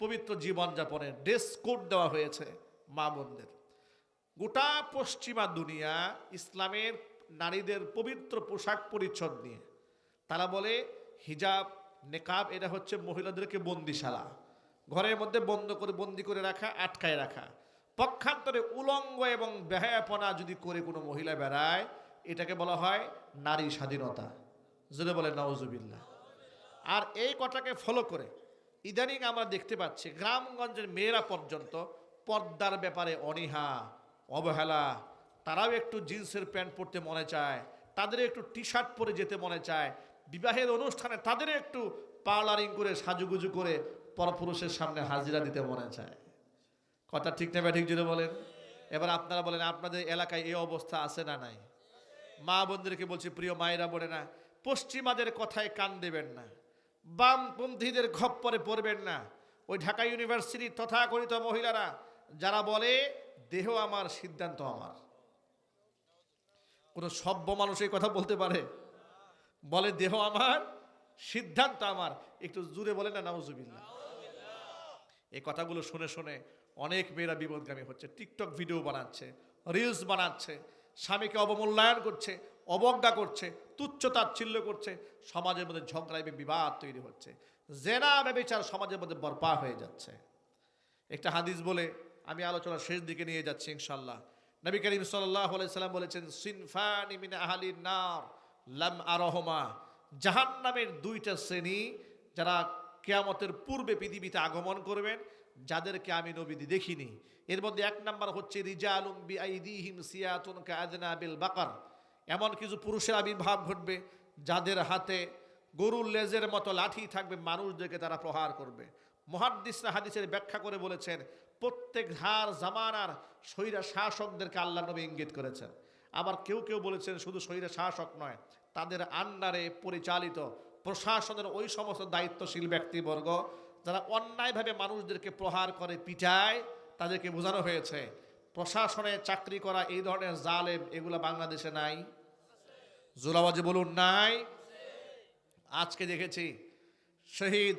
পবিত্র জীবনযাপনের ড্রেস কোড দেওয়া হয়েছে মা বোনদের। গোটা পশ্চিমা দুনিয়া ইসলামের নারীদের পবিত্র পোশাক পরিচ্ছদ নিয়ে তারা বলে হিজাব নেকাব এটা হচ্ছে মহিলাদেরকে বন্দিশালা, ঘরের মধ্যে বন্দি করে রাখা, আটকায় রাখা। পক্ষান্তরে উলঙ্গ এবং বেহায়াপনা যদি করে কোনো মহিলা বেড়ায় এটাকে বলা হয় নারী স্বাধীনতা, যদি বলে নাউজুবিল্লাহ। আর এই কথাকে ফলো করে ইদানিং আমরা দেখতে পাচ্ছি গ্রামগঞ্জের মেয়েরা পর্যন্ত পর্দার ব্যাপারে অনীহা অবহেলা, তারাও একটু জিন্সের প্যান্ট পরতে মনে চায়, তাদের একটু টি শার্ট পরে যেতে মনে চায়, বিবাহের অনুষ্ঠানে তাদের একটু পার্লারিং করে সাজুগুজু করে পরপুরুষের সামনে হাজিরা দিতে মনে চায়। কথা ঠিক না ঠিক যদি বলেন। এবার আপনারা বলেন আপনাদের এলাকায় এই অবস্থা আছে না নাই? মা বোনদেরকে বলছি, প্রিয় মায়েরা বলে না, পশ্চিমাদের কথায় কান দেবেন না, বামপন্থীদের খপ্পরে পড়বেন না। ওই ঢাকা ইউনিভার্সিটির তথাকথিত মহিলারা যারা বলে দেহ আমার সিদ্ধান্ত আমার, কোনো সভ্য মানুষ এই কথা বলতে পারে? বলে দেহ আমার সিদ্ধান্ত আমার, একটু জুড়ে বলে না নাউজুবিল্লাহ। এই কথাগুলো শুনে শুনে অনেক মেয়েরা বিপদগামী হচ্ছে, টিকটক ভিডিও বানাচ্ছে, রিলস বানাচ্ছে, স্বামীকে অবমূল্যায়ন করছে, অবজ্ঞা করছে, তুচ্ছ-তাচ্ছিল্য করছে, সমাজের মধ্যে ঝগড়া এবং বিবাদ তৈরি হচ্ছে, জেনা ব্যভিচার সমাজের মধ্যে বরপা হয়ে যাচ্ছে। একটা হাদিস বলে আমি আলোচনার শেষ দিকে নিয়ে যাচ্ছি ইনশাআল্লাহ। নবী করিম সাল্লাল্লাহু আলাইহি সাল্লাম বলেছেন, সিনফানি মিন আহলিন নার লাম আরহুমা, জাহান্নামের দুইটা শ্রেণী যারা কিয়ামতের পূর্বে পৃথিবীতে আগমন করবেন, যাদেরকে আমি নবী দেখিনি। এর মধ্যে এক নাম্বার হচ্ছে রিজালুম বিআইদিহিম সিয়াতুন কাআদনাবিল বাকার, এমন কিছু পুরুষের আবির্ভাব ঘটবে যাদের হাতে গরুর লেজের মতো লাঠি থাকবে, মানুষদেরকে তারা প্রহার করবে। মুহাদ্দিসরা হাদিসের ব্যাখ্যা করে বলেছেন প্রত্যেক হার জামানার স্বৈরা শাসকদেরকে আল্লাহ নবী ইঙ্গিত করেছেন। আবার কেউ কেউ বলেছেন শুধু স্বৈরা শাসক নয়, তাদের আন্ডারে পরিচালিত প্রশাসনের ওই সমস্ত দায়িত্বশীল ব্যক্তিবর্গ যারা অন্যায়ভাবে মানুষদেরকে প্রহার করে পিটায়, তাদেরকে বোঝানো হয়েছে প্রশাসনে চাকরি করা এই ধরনের জালেম এগুলো বাংলাদেশে নাই। জোরাবাজি বলুন নাই। আজকে দেখেছি শহীদ